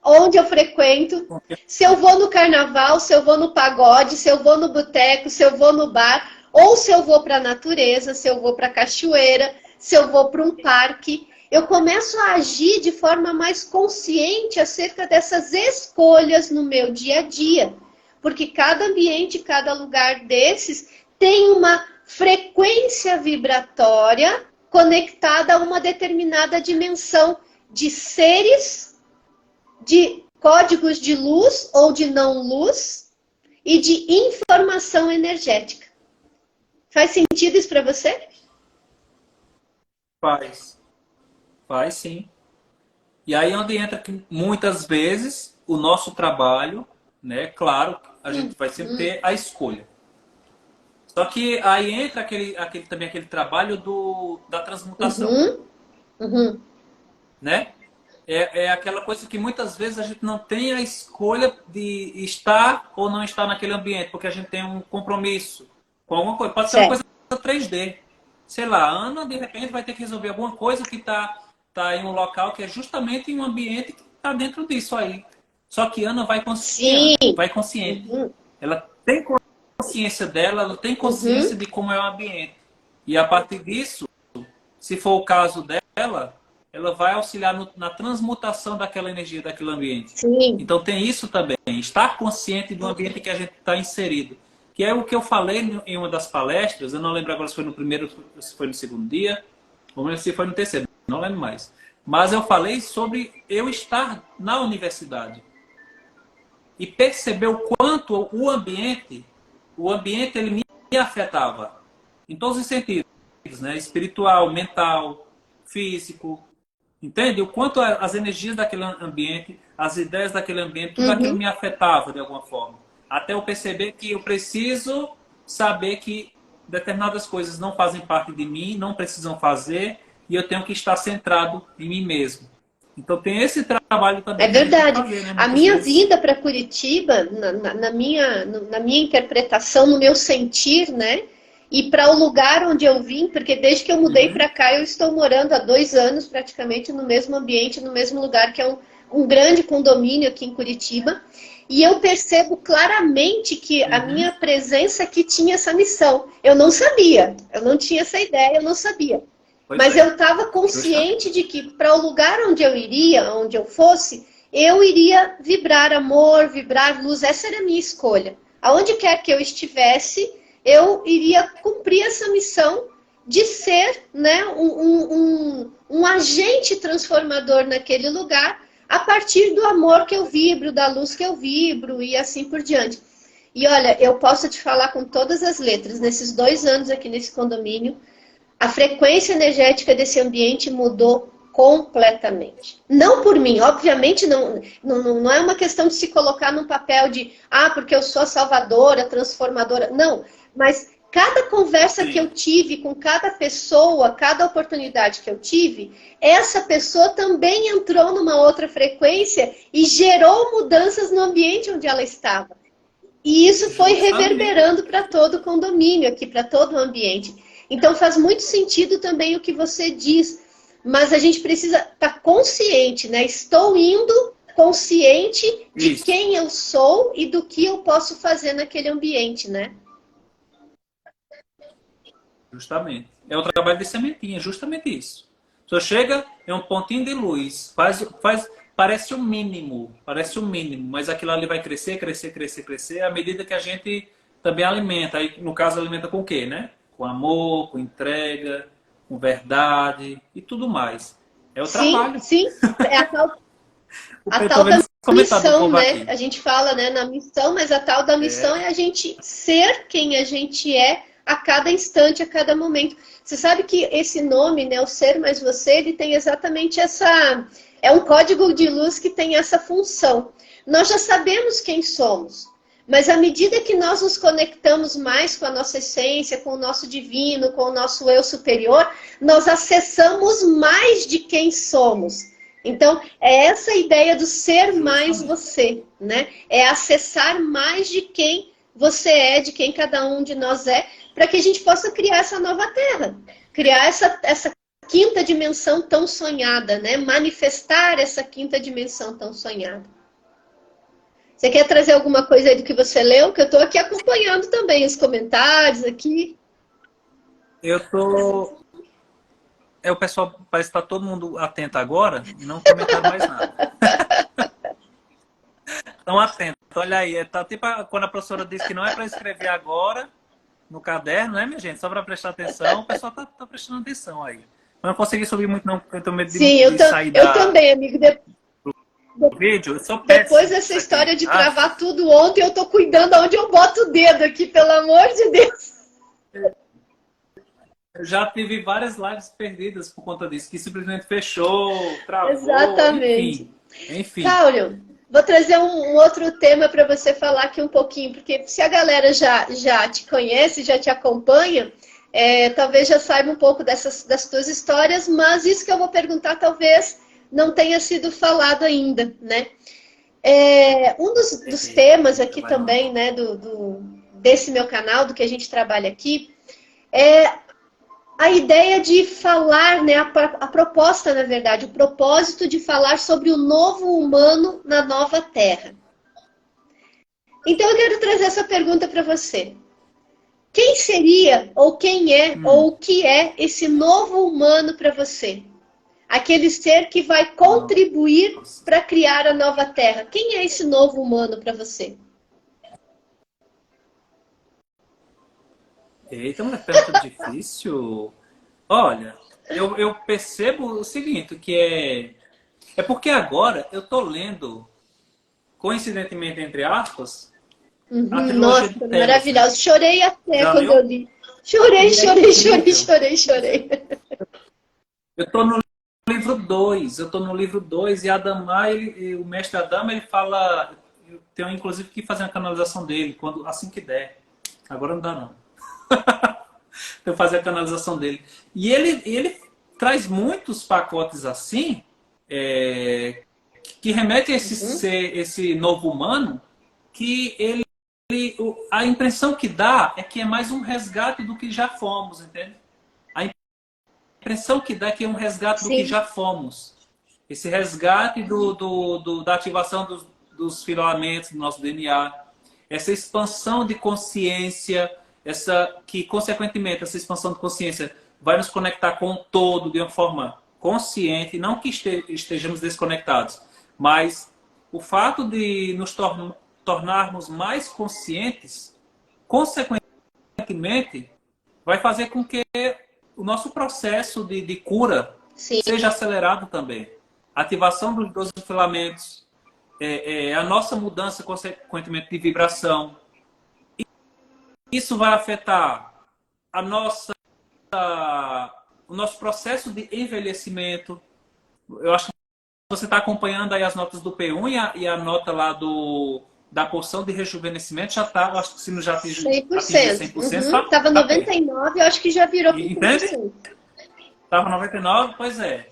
onde eu frequento, se eu vou no carnaval, se eu vou no pagode, se eu vou no boteco, se eu vou no bar, ou se eu vou para a natureza, se eu vou para a cachoeira, se eu vou para um parque. Eu começo a agir de forma mais consciente acerca dessas escolhas no meu dia a dia. Porque cada ambiente, cada lugar desses tem uma frequência vibratória conectada a uma determinada dimensão de seres, de códigos de luz ou de não luz e de informação energética. Faz sentido isso para você? Faz sim. E aí onde entra que muitas vezes o nosso trabalho, né? Claro, a gente vai sempre ter a escolha. Só que aí entra também aquele trabalho da transmutação. Né? É aquela coisa que muitas vezes a gente não tem a escolha de estar ou não estar naquele ambiente, porque a gente tem um compromisso com alguma coisa. Pode ser uma coisa 3D. Sei lá, a Ana de repente vai ter que resolver alguma coisa que está em um local que é justamente em um ambiente que está dentro disso aí. Só que Ana vai consciente. Vai consciente. Ela tem consciência dela, ela tem consciência de como é o ambiente. E a partir disso, se for o caso dela, ela vai auxiliar na transmutação daquela energia, daquele ambiente. Sim. Então tem isso também, estar consciente do ambiente que a gente está inserido. Que é o que eu falei em uma das palestras, eu não lembro agora se foi no primeiro, se foi no segundo dia, ou se foi no terceiro, não lembro mais. Mas eu falei sobre eu estar na universidade. E perceber o quanto o ambiente ele me afetava. Em todos os sentidos, né? Espiritual, mental, físico. Entende? O quanto as energias daquele ambiente, as ideias daquele ambiente, tudo aquilo me afetava de alguma forma. Até eu perceber que eu preciso saber que determinadas coisas não fazem parte de mim, não precisam fazer, e eu tenho que estar centrado em mim mesmo. Então tem esse trabalho também. É verdade. Fazer, né? A minha vinda para Curitiba, na minha interpretação, no meu sentir, né? E para o lugar onde eu vim, porque desde que eu mudei para cá, eu estou morando há 2 anos praticamente no mesmo ambiente, no mesmo lugar, que é um grande condomínio aqui em Curitiba. E eu percebo claramente que a minha presença aqui tinha essa missão. Eu não sabia, eu não tinha essa ideia, eu não sabia. Mas eu estava consciente de que para o lugar onde eu iria, onde eu fosse, eu iria vibrar amor, vibrar luz. Essa era a minha escolha. Aonde quer que eu estivesse, eu iria cumprir essa missão de ser, né, um agente transformador naquele lugar, a partir do amor que eu vibro, da luz que eu vibro e assim por diante. E olha, eu posso te falar com todas as letras, nesses 2 anos aqui nesse condomínio, a frequência energética desse ambiente mudou completamente. Não por mim, obviamente não é uma questão de se colocar num papel de, porque eu sou a salvadora, transformadora. Não, mas cada conversa que eu tive com cada pessoa, cada oportunidade que eu tive, essa pessoa também entrou numa outra frequência e gerou mudanças no ambiente onde ela estava. E isso foi reverberando para todo o condomínio aqui, para todo o ambiente. Então faz muito sentido também o que você diz, mas a gente precisa estar consciente, né? Estou indo consciente de quem eu sou e do que eu posso fazer naquele ambiente, né? Justamente. É o trabalho de sementinha, justamente isso. Só chega, é um pontinho de luz, parece o mínimo, mas aquilo ali vai crescer, crescer, crescer, crescer, à medida que a gente também alimenta. Aí, no caso, alimenta com o quê, né? Com amor, com entrega, com verdade e tudo mais. É o Sim, trabalho. sim, é a Eu tô tal vendo da os comentários do missão, povo né? aqui. A gente fala, né, na missão, mas a tal da missão é a gente ser quem a gente é a cada instante, a cada momento. Você sabe que esse nome, né, o Ser Mais Você, ele tem exatamente essa... É um código de luz que tem essa função. Nós já sabemos quem somos, mas à medida que nós nos conectamos mais com a nossa essência, com o nosso divino, com o nosso eu superior, nós acessamos mais de quem somos. Então, é essa ideia do ser mais Justamente. você, né? É acessar mais de quem você é, de quem cada um de nós é, para que a gente possa criar essa nova terra, criar essa quinta dimensão tão sonhada, né? Manifestar essa quinta dimensão tão sonhada. Você quer trazer alguma coisa aí do que você leu? Que eu estou aqui acompanhando também os comentários aqui. Eu tô. O pessoal parece que está todo mundo atento agora e não comentaram mais nada. Estão atentos. Olha aí, tá tipo quando a professora disse que não é para escrever agora no caderno, né, minha gente? Só para prestar atenção, o pessoal tá prestando atenção aí. Mas não consegui subir muito, não, porque eu tenho medo Sim, de sair eu também, amigo. do vídeo. Eu sou Depois péssimo dessa nisso aqui. história de travar tudo ontem, eu tô cuidando aonde eu boto o dedo aqui, pelo amor de Deus. Eu já tive várias lives perdidas por conta disso, que simplesmente fechou, travou, Exatamente. enfim. Enfim. Cáulio, vou trazer um outro tema para você falar aqui um pouquinho, porque se a galera já te conhece, já te acompanha, talvez já saiba um pouco das tuas histórias, mas isso que eu vou perguntar talvez não tenha sido falado ainda, né? Um dos temas aqui também, né, desse meu canal, do que a gente trabalha aqui, é a ideia de falar, né, a proposta, na verdade, o propósito de falar sobre o novo humano na nova Terra. Então eu quero trazer essa pergunta para você. Quem seria, ou quem é, ou o que é esse novo humano para você? Aquele ser que vai contribuir para criar a nova Terra. Quem é esse novo humano para você? Eita, uma pergunta difícil. Olha, eu percebo o seguinte, que é porque agora eu tô lendo, coincidentemente, entre aspas, a trilogia de Nossa, Telos, né? maravilhosa. Chorei até Já quando eu leu? li. Chorei, E é chorei, chorei, incrível. chorei, chorei. Eu tô no livro 2. Eu tô no livro 2 e Adamar, o mestre Adama, ele fala, eu tenho inclusive que fazer a canalização dele, assim que der. Agora não dá não. Eu fazer a canalização dele. E ele traz muitos pacotes assim, que remete a esse novo humano, que a impressão que dá é que é mais um resgate do que já fomos, entende? A impressão que dá é que é um resgate do que Sim. já fomos. Esse resgate da ativação dos filamentos do nosso DNA, essa expansão de consciência, que, consequentemente, essa expansão de consciência vai nos conectar com o todo de uma forma consciente, não que estejamos desconectados, mas o fato de nos tornarmos mais conscientes, consequentemente, vai fazer com que o nosso processo de cura Sim. seja acelerado também. A ativação dos 12 filamentos, a nossa mudança, consequentemente, de vibração. Isso vai afetar o nosso processo de envelhecimento. Eu acho que você está acompanhando aí as notas do P1 e a nota lá da porção de rejuvenescimento já está, acho que se não já atingiu 100%. 100%, Estava tá perto. 99%, eu acho que já virou Entende? 100%. Estava 99%, pois é.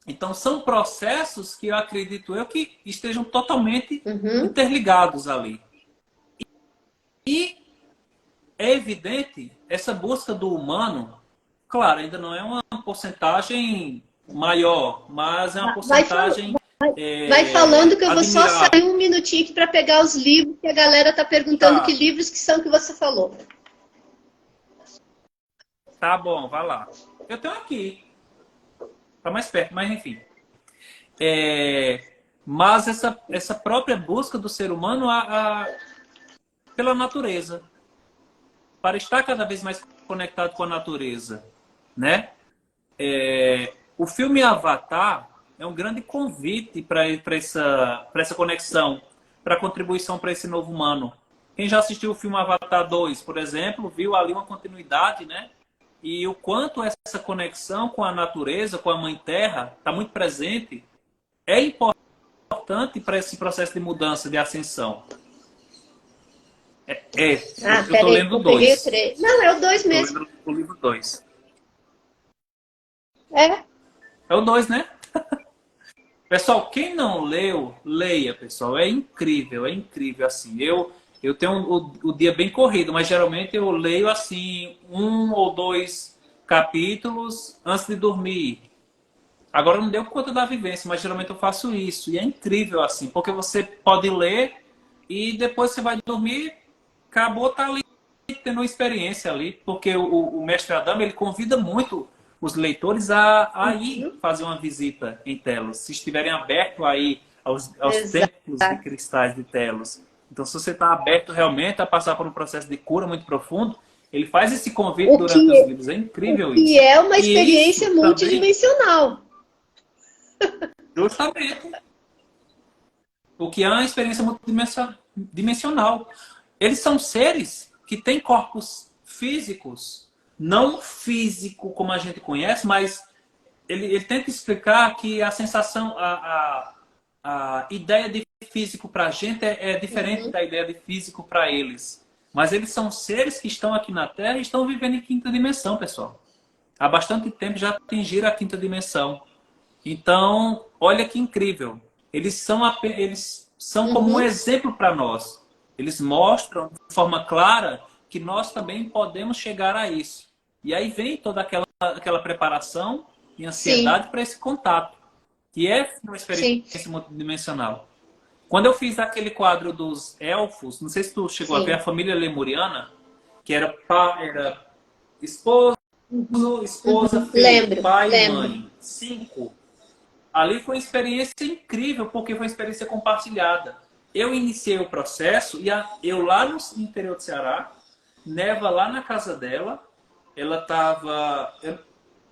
Então, são processos que eu acredito que estejam totalmente interligados ali. E é evidente, essa busca do humano, claro, ainda não é uma porcentagem maior, mas é uma porcentagem Vai falando que eu vou só admirável. sair um minutinho aqui para pegar os livros, que a galera está perguntando Tá. que livros que são que você falou. Tá bom, vai lá. Eu tenho aqui. Tá mais perto, mas enfim. Mas essa própria busca do ser humano pela natureza, para estar cada vez mais conectado com a natureza, né? O filme Avatar é um grande convite para essa conexão, para a contribuição para esse novo humano. Quem já assistiu o filme Avatar 2, por exemplo, viu ali uma continuidade, né? E o quanto essa conexão com a natureza, com a Mãe Terra, está muito presente, é importante para esse processo de mudança, de ascensão. Eu estou lendo o 2. Não, é o 2 mesmo. Estou lendo o livro 2. É. É o 2, né? Pessoal, quem não leu, leia, pessoal. É incrível assim. Eu tenho o dia bem corrido, mas geralmente eu leio assim 1 ou 2 capítulos antes de dormir. Agora não deu conta da vivência, mas geralmente eu faço isso. E é incrível assim, porque você pode ler e depois você vai dormir, acabou, tá ali tendo uma experiência ali, porque o mestre Adama, ele convida muito os leitores a ir fazer uma visita em Telos, se estiverem abertos aí aos templos de cristais de Telos. Então, se você está aberto realmente a passar por um processo de cura muito profundo, ele faz esse convite durante os livros. É incrível isso. E é uma experiência multidimensional. Justamente. O que é uma experiência multidimensional. Eles são seres que têm corpos físicos, não físico como a gente conhece, mas ele tenta explicar que a sensação, a ideia de físico para a gente é diferente da ideia de físico para eles. Mas eles são seres que estão aqui na Terra e estão vivendo em quinta dimensão, pessoal. Há bastante tempo já atingiram a quinta dimensão. Então, olha que incrível. Eles são como um exemplo para nós. Eles mostram de forma clara que nós também podemos chegar a isso. E aí vem toda aquela preparação e ansiedade para esse contato, que é uma experiência multidimensional. Quando eu fiz aquele quadro dos elfos, não sei se tu chegou a ver a família lemuriana, que era esposa, filho, pai e mãe. 5. Ali foi uma experiência incrível, porque foi uma experiência compartilhada. Eu iniciei o processo e eu lá no interior do Ceará, Neva lá na casa dela, ela estava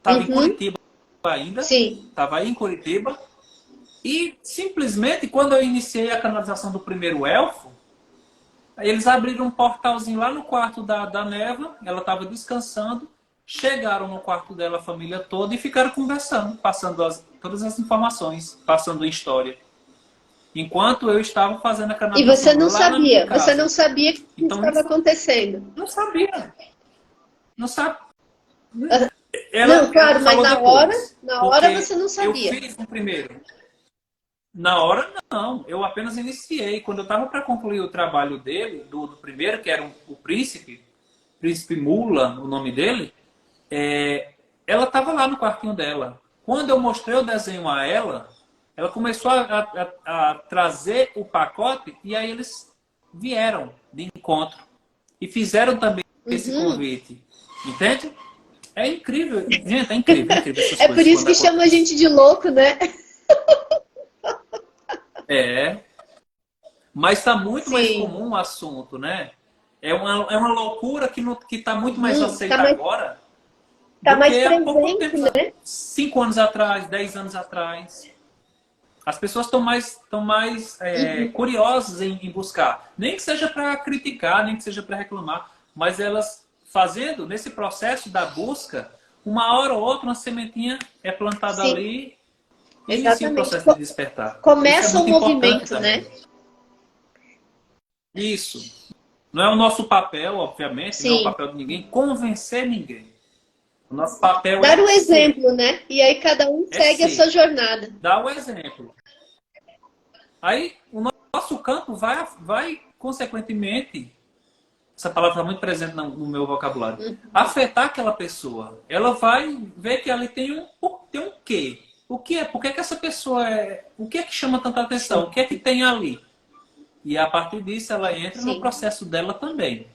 em Curitiba ainda, estava aí em Curitiba, e simplesmente quando eu iniciei a canalização do primeiro elfo, eles abriram um portalzinho lá no quarto da Neva, ela estava descansando, chegaram no quarto dela a família toda e ficaram conversando, passando todas as informações, passando a história. Enquanto eu estava fazendo a canalização. E você não sabia? Você não sabia que estava acontecendo? Não sabia. Não sabia. Não, claro, mas na hora você não sabia. Eu fiz o primeiro. Na hora, não. Eu apenas iniciei. Quando eu estava para concluir o trabalho dele, do primeiro, que era o Príncipe Mula, o nome dele, ela estava lá no quartinho dela. Quando eu mostrei o desenho a ela começou a trazer o pacote e aí eles vieram de encontro e fizeram também esse convite. Entende? É incrível. Gente, é incrível. É por isso que chama a gente de louco, né? Mas está muito mais comum o assunto, né? É uma loucura que está muito mais aceita agora. Está mais presente, né? 5 anos atrás, 10 anos atrás. As pessoas estão mais curiosas em buscar. Nem que seja para criticar, nem que seja para reclamar. Mas elas fazendo, nesse processo da busca, uma hora ou outra uma sementinha é plantada ali e inicia o processo de despertar. Começa o movimento, né? Isso. Não é o nosso papel, obviamente, não é o papel de ninguém convencer ninguém. O nosso papel dar o exemplo, né? E aí cada um segue a sua jornada. Dá o exemplo. Aí o nosso campo vai consequentemente, essa palavra está muito presente no meu vocabulário, afetar aquela pessoa. Ela vai ver que ali tem um quê. O que é? Por que essa pessoa o que é que chama tanta atenção? O que é que tem ali? E a partir disso ela entra no processo dela também.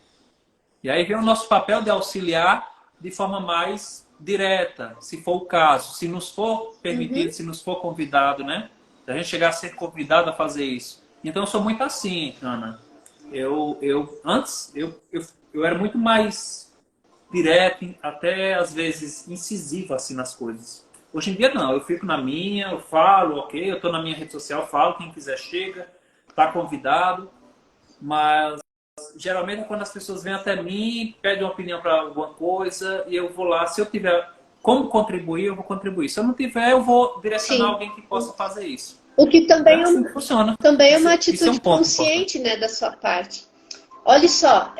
E aí vem o nosso papel de auxiliar de forma mais direta, se for o caso, se nos for permitido, Uhum. se nos for convidado, né? Se a gente chegar a ser convidado a fazer isso. Então eu sou muito assim, Ana. Eu era muito mais direto, até às vezes incisivo assim nas coisas. Hoje em dia não, eu fico na minha, eu falo, ok, eu estou na minha rede social, falo, quem quiser chega, está convidado, mas geralmente é quando as pessoas vêm até mim, pedem uma opinião para alguma coisa e eu vou lá, se eu tiver como contribuir, eu vou contribuir. Se eu não tiver, eu vou direcionar Sim. alguém que possa fazer isso. O que É também assim que funciona. também é uma Isso é um atitude ponto importante. consciente, né, da sua parte. Olha só,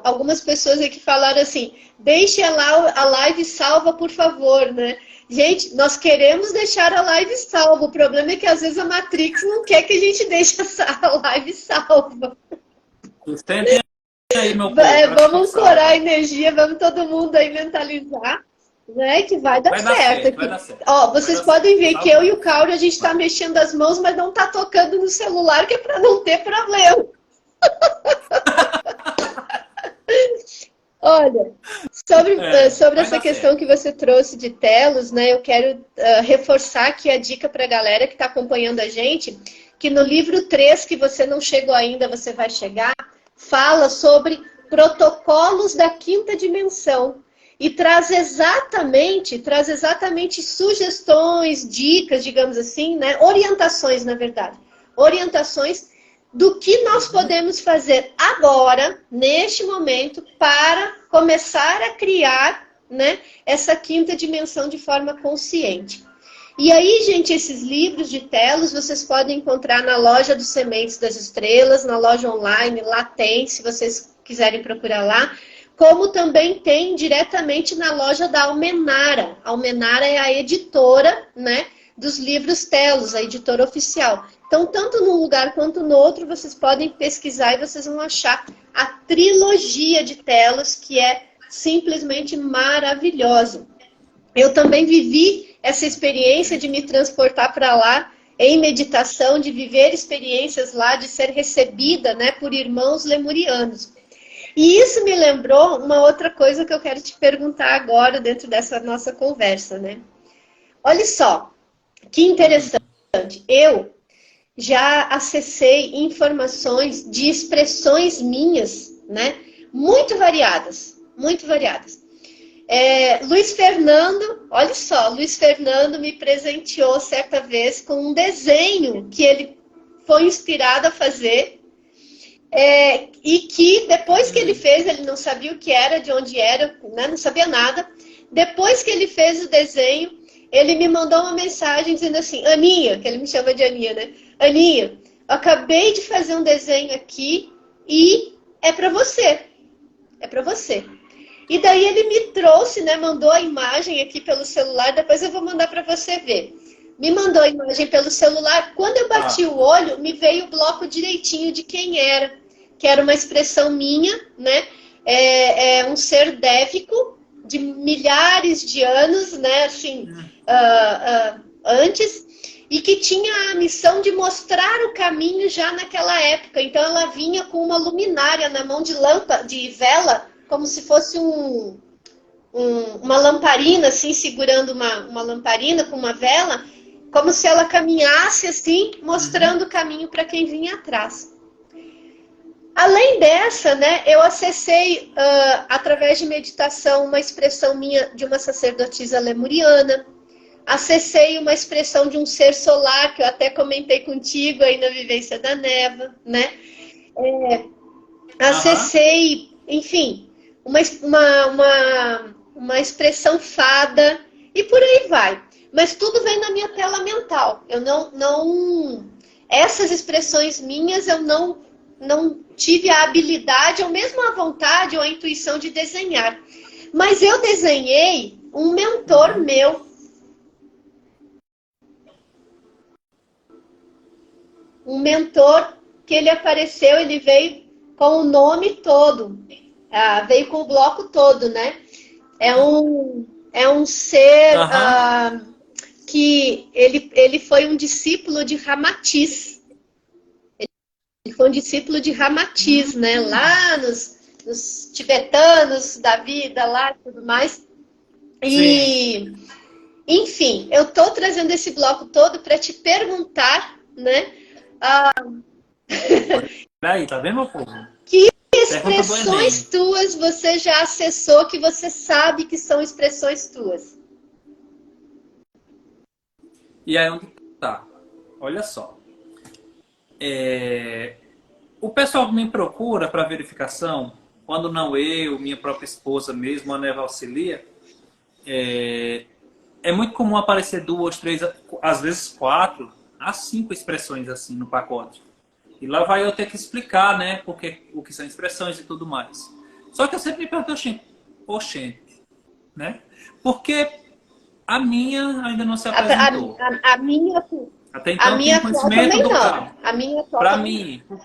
algumas pessoas aqui falaram assim, deixe a live salva, por favor, né? Gente, nós queremos deixar a live salva. O problema é que às vezes a Matrix não quer que a gente deixe a live salva. Sustentem aí, meu povo, para que fique Vamos corar a salva. energia, vamos todo mundo aí mentalizar, né? Que vai dar certo Vai aqui. dar certo. Ó, Vai vocês dar certo. podem ver que eu Salva. e o Caio, a gente está Vai. mexendo as mãos, mas não está tocando no celular, que é para não ter problema. Olha, sobre Vai essa dar questão certo. que você trouxe de telos, né? Eu quero reforçar aqui a dica para a galera que está acompanhando a gente, que no livro 3, que você não chegou ainda, você vai chegar, fala sobre protocolos da quinta dimensão. E traz exatamente sugestões, dicas, digamos assim, né? Orientações, na verdade. Orientações do que nós podemos fazer agora, neste momento, para começar a criar, né, essa quinta dimensão de forma consciente. E aí, gente, esses livros de telos vocês podem encontrar na loja dos Sementes das Estrelas, na loja online, lá tem, se vocês quiserem procurar lá, como também tem diretamente na loja da Almenara. A Almenara é a editora, né, dos livros telos, a editora oficial. Então, tanto num lugar quanto no outro, vocês podem pesquisar e vocês vão achar a trilogia de telos, que é simplesmente maravilhosa. Eu também vivi essa experiência de me transportar para lá em meditação, de viver experiências lá, de ser recebida, né, por irmãos lemurianos. E isso me lembrou uma outra coisa que eu quero te perguntar agora dentro dessa nossa conversa, né? Olha só, que interessante. Eu já acessei informações de expressões minhas, né? Muito variadas, muito variadas. Luiz Fernando, olha só, Luiz Fernando me presenteou certa vez com um desenho que ele foi inspirado a fazer, e que depois que ele fez, ele não sabia o que era, de onde era, né? Não sabia nada. Depois que ele fez o desenho, ele me mandou uma mensagem dizendo assim, Aninha, que ele me chama de Aninha, né? Aninha, eu acabei de fazer um desenho aqui e é para você. É para você. E daí ele me trouxe, né? Mandou a imagem aqui pelo celular, depois eu vou mandar para você ver. Me mandou a imagem pelo celular. Quando eu bati o olho, me veio o bloco direitinho de quem era. Que era uma expressão minha, né? Um ser dévico de milhares de anos, né? Assim, antes, e que tinha a missão de mostrar o caminho já naquela época. Então ela vinha com uma luminária na mão de lâmpada, de vela, como se fosse uma lamparina, assim, segurando uma lamparina com uma vela, como se ela caminhasse assim, mostrando o caminho para quem vinha atrás. Além dessa, né, eu acessei, através de meditação, uma expressão minha de uma sacerdotisa lemuriana. Acessei uma expressão de um ser solar, que eu até comentei contigo aí na vivência da Neva, né? Acessei, enfim, uma expressão fada, e por aí vai. Mas tudo vem na minha tela mental. Eu não essas expressões minhas, eu não tive a habilidade, ou mesmo a vontade, ou a intuição de desenhar. Mas eu desenhei um mentor meu. Um mentor que ele apareceu, ele veio com o nome todo. Veio com o bloco todo, né? É um ser que ele foi um discípulo de Ramatiz. Ele foi um discípulo de Ramatiz, né? Lá dos tibetanos da vida lá e tudo mais. E, enfim, eu estou trazendo esse bloco todo para te perguntar, né? Aí, tá vendo, meu povo? Que Pergunta do expressões Enem. tuas você já acessou que você sabe que são expressões tuas? E aí, onde tá? Olha só. O pessoal que me procura para verificação, quando não eu, minha própria esposa mesmo, a Neva auxilia, é muito comum aparecer duas, três, às vezes quatro, a cinco expressões assim no pacote. E lá vai eu ter que explicar, né, porque, o que são expressões e tudo mais. Só que eu sempre me pergunto, oxente, né? Porque a minha ainda não se apresentou. A minha, Até a então eu tinha minha atual conhecimento também do não. carro. A minha atual Para também não. mim,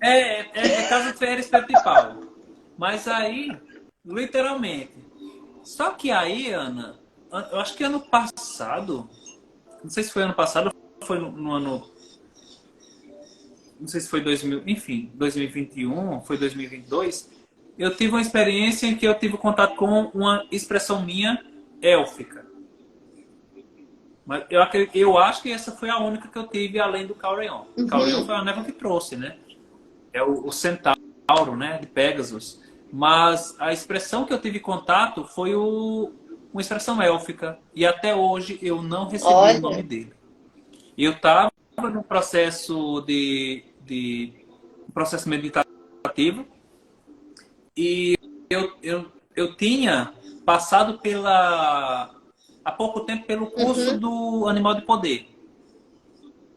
é casa de Ferreira Espeto de Pau. Mas aí, literalmente. Só que aí, Ana, eu acho que ano passado, não sei se foi ano passado ou foi no ano, não sei se foi 2000, enfim, 2021, foi 2022, eu tive uma experiência em que eu tive contato com uma expressão minha élfica. Mas eu acho que essa foi a única que eu tive além do Caurion. O Caurion foi a neva que trouxe, né? É o centauro, né? De Pegasus. Mas a expressão que eu tive contato foi uma expressão élfica. E até hoje eu não recebi o nome Olha, dele. E eu estava no processo um processo meditativo e eu tinha passado há pouco tempo pelo curso do Animal de Poder.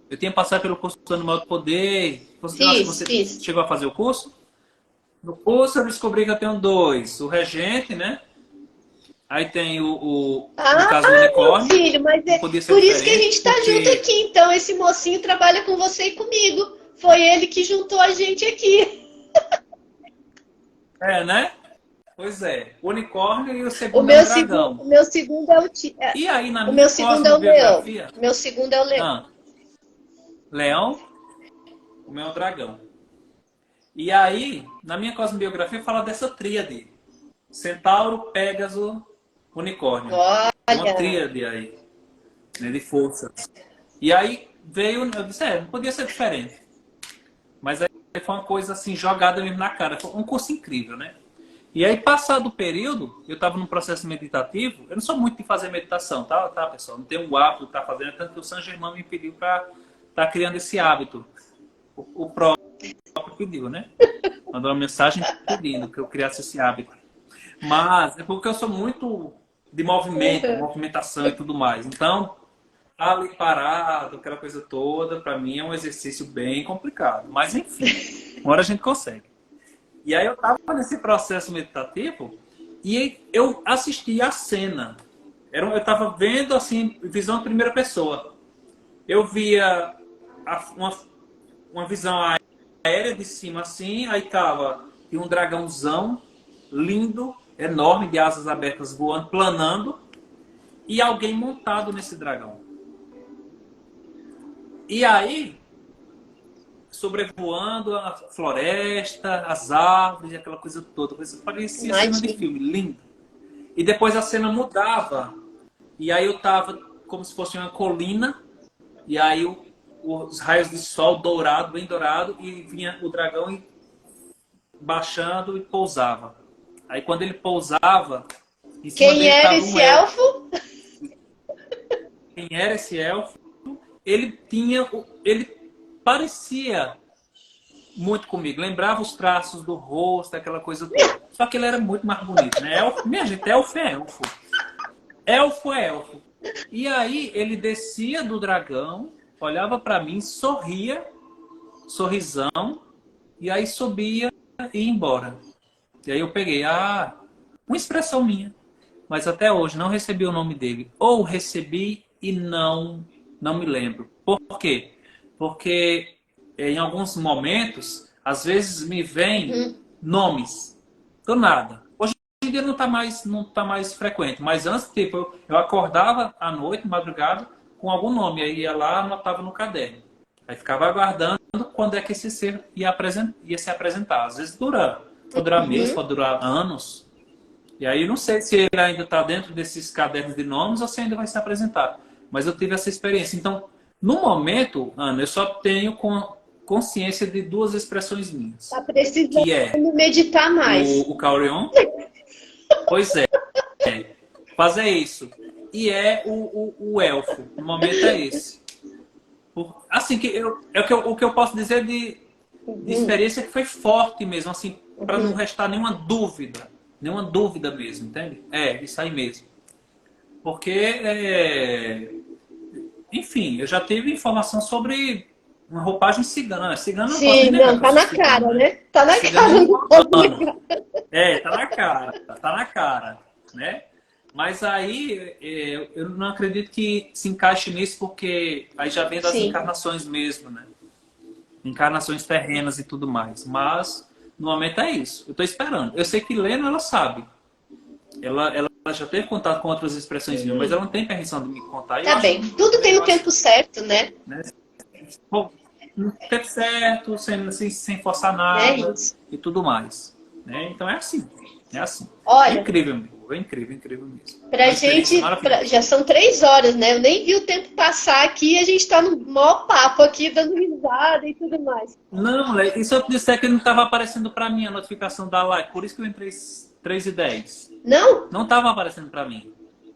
Eu tinha passado pelo curso do Animal de Poder. Eu acho que você fiz. chegou a fazer o curso. No curso eu descobri que eu tenho dois. O regente, né? Aí tem no Ah, caso, o meu unicórnio. filho, mas Não é podia ser por isso que a diferente, gente está junto porque... aqui. Então, esse mocinho trabalha com você e comigo. Foi ele que juntou a gente aqui. É, né? Pois é. O unicórnio e o segundo é um dragão. O meu segundo é E aí, na o minha meu segundo é o leão. cosmobiografia... O meu segundo é o leão. Ah, leão, o meu é um dragão. E aí, na minha cosmobiografia, fala dessa tríade. Centauro, Pégaso, Unicórnio. Tem uma Olha, tríade aí, né, de forças. E aí veio, eu disse, não podia ser diferente. Mas aí foi uma coisa assim, jogada mesmo na cara. Foi um curso incrível, né? E aí, passado o período, eu estava num processo meditativo. Eu não sou muito de fazer meditação, tá, pessoal? Não tenho o hábito de estar fazendo, tanto que o Saint Germain me pediu para estar criando esse hábito. O próprio pediu, né? Mandou uma mensagem pedindo que eu criasse esse hábito. Mas é porque eu sou muito de movimento, movimentação e tudo mais. Então, tá ali parado, aquela coisa toda, para mim é um exercício bem complicado. Mas enfim, uma hora a gente consegue. E aí eu tava nesse processo meditativo e eu assisti a cena. Eu tava vendo assim, visão em primeira pessoa. Eu via uma visão aérea de cima assim, aí tava um dragãozão lindo, enorme, de asas abertas voando, planando, e alguém montado nesse dragão. E aí, sobrevoando a floresta, as árvores, aquela coisa toda. Parecia cena de imagina. filme, lindo. E depois a cena mudava. E aí eu tava como se fosse uma colina, e aí os raios de sol dourado, bem dourado, e vinha o dragão baixando e pousava. Aí quando ele pousava, em cima Quem dele era estava um esse elfo. elfo? Quem era esse elfo? Ele parecia muito comigo, lembrava os traços do rosto, aquela coisa toda. Só que ele era muito mais bonito, né? Elfo, minha gente, elfo é elfo. Elfo é elfo. E aí ele descia do dragão, olhava para mim, sorria, sorrisão, e aí subia e ia embora. E aí eu peguei, uma expressão minha. Mas até hoje não recebi o nome dele. Ou recebi e não me lembro. Por quê? Porque em alguns momentos, às vezes me vêm nomes do nada. Hoje em dia não tá mais frequente, mas antes, tipo, eu acordava à noite, madrugada, com algum nome, aí ia lá, anotava no caderno. Aí ficava aguardando quando é que esse ser ia se apresentar. Às vezes dura pode durar meses, Uhum. pode durar anos. E aí não sei se ele ainda está dentro desses cadernos de nomes ou se ainda vai se apresentar. Mas eu tive essa experiência. Então, no momento, Ana, eu só tenho consciência de duas expressões minhas. Tá precisando Que é meditar mais. o Caurion, pois é, fazer isso. E é o elfo. No momento é esse. Assim, o que eu posso dizer de Uhum. experiência que foi forte mesmo, assim, para não Uhum. restar nenhuma dúvida mesmo, entende? É, isso aí mesmo. Porque, enfim, eu já tive informação sobre uma roupagem cigana. Cigana eu não posso nem Sim, negar não, que eu tá sou na cigano, cara, né? né? Tá na Cigano é cara, não pode muçulmano. negar. É, tá na cara, né? Mas aí eu não acredito que se encaixe nisso, porque aí já vem das Sim. encarnações mesmo, né? Encarnações terrenas e tudo mais. Mas no momento é isso. Eu tô esperando. Eu sei que Lena, ela sabe. Ela já teve contato com outras expressões minhas, mas ela Sim. não tem permissão de me contar. E eu Tá acho, bem. Tudo tem eu o acho, tempo certo, né? né? Bom, no tempo certo, sem forçar É nada isso. e tudo mais. Né? Então é assim. É assim. É Olha, incrível, amigo. É incrível, incrível mesmo. É pra uma experiência gente, maravilhosa. já são 3 horas, né? Eu nem vi o tempo passar aqui e a gente tá no maior papo aqui, dando risada e tudo mais. Não, e se eu disser que não estava aparecendo para mim a notificação da live, por isso que eu entrei 3h10. Não? Não estava aparecendo para mim.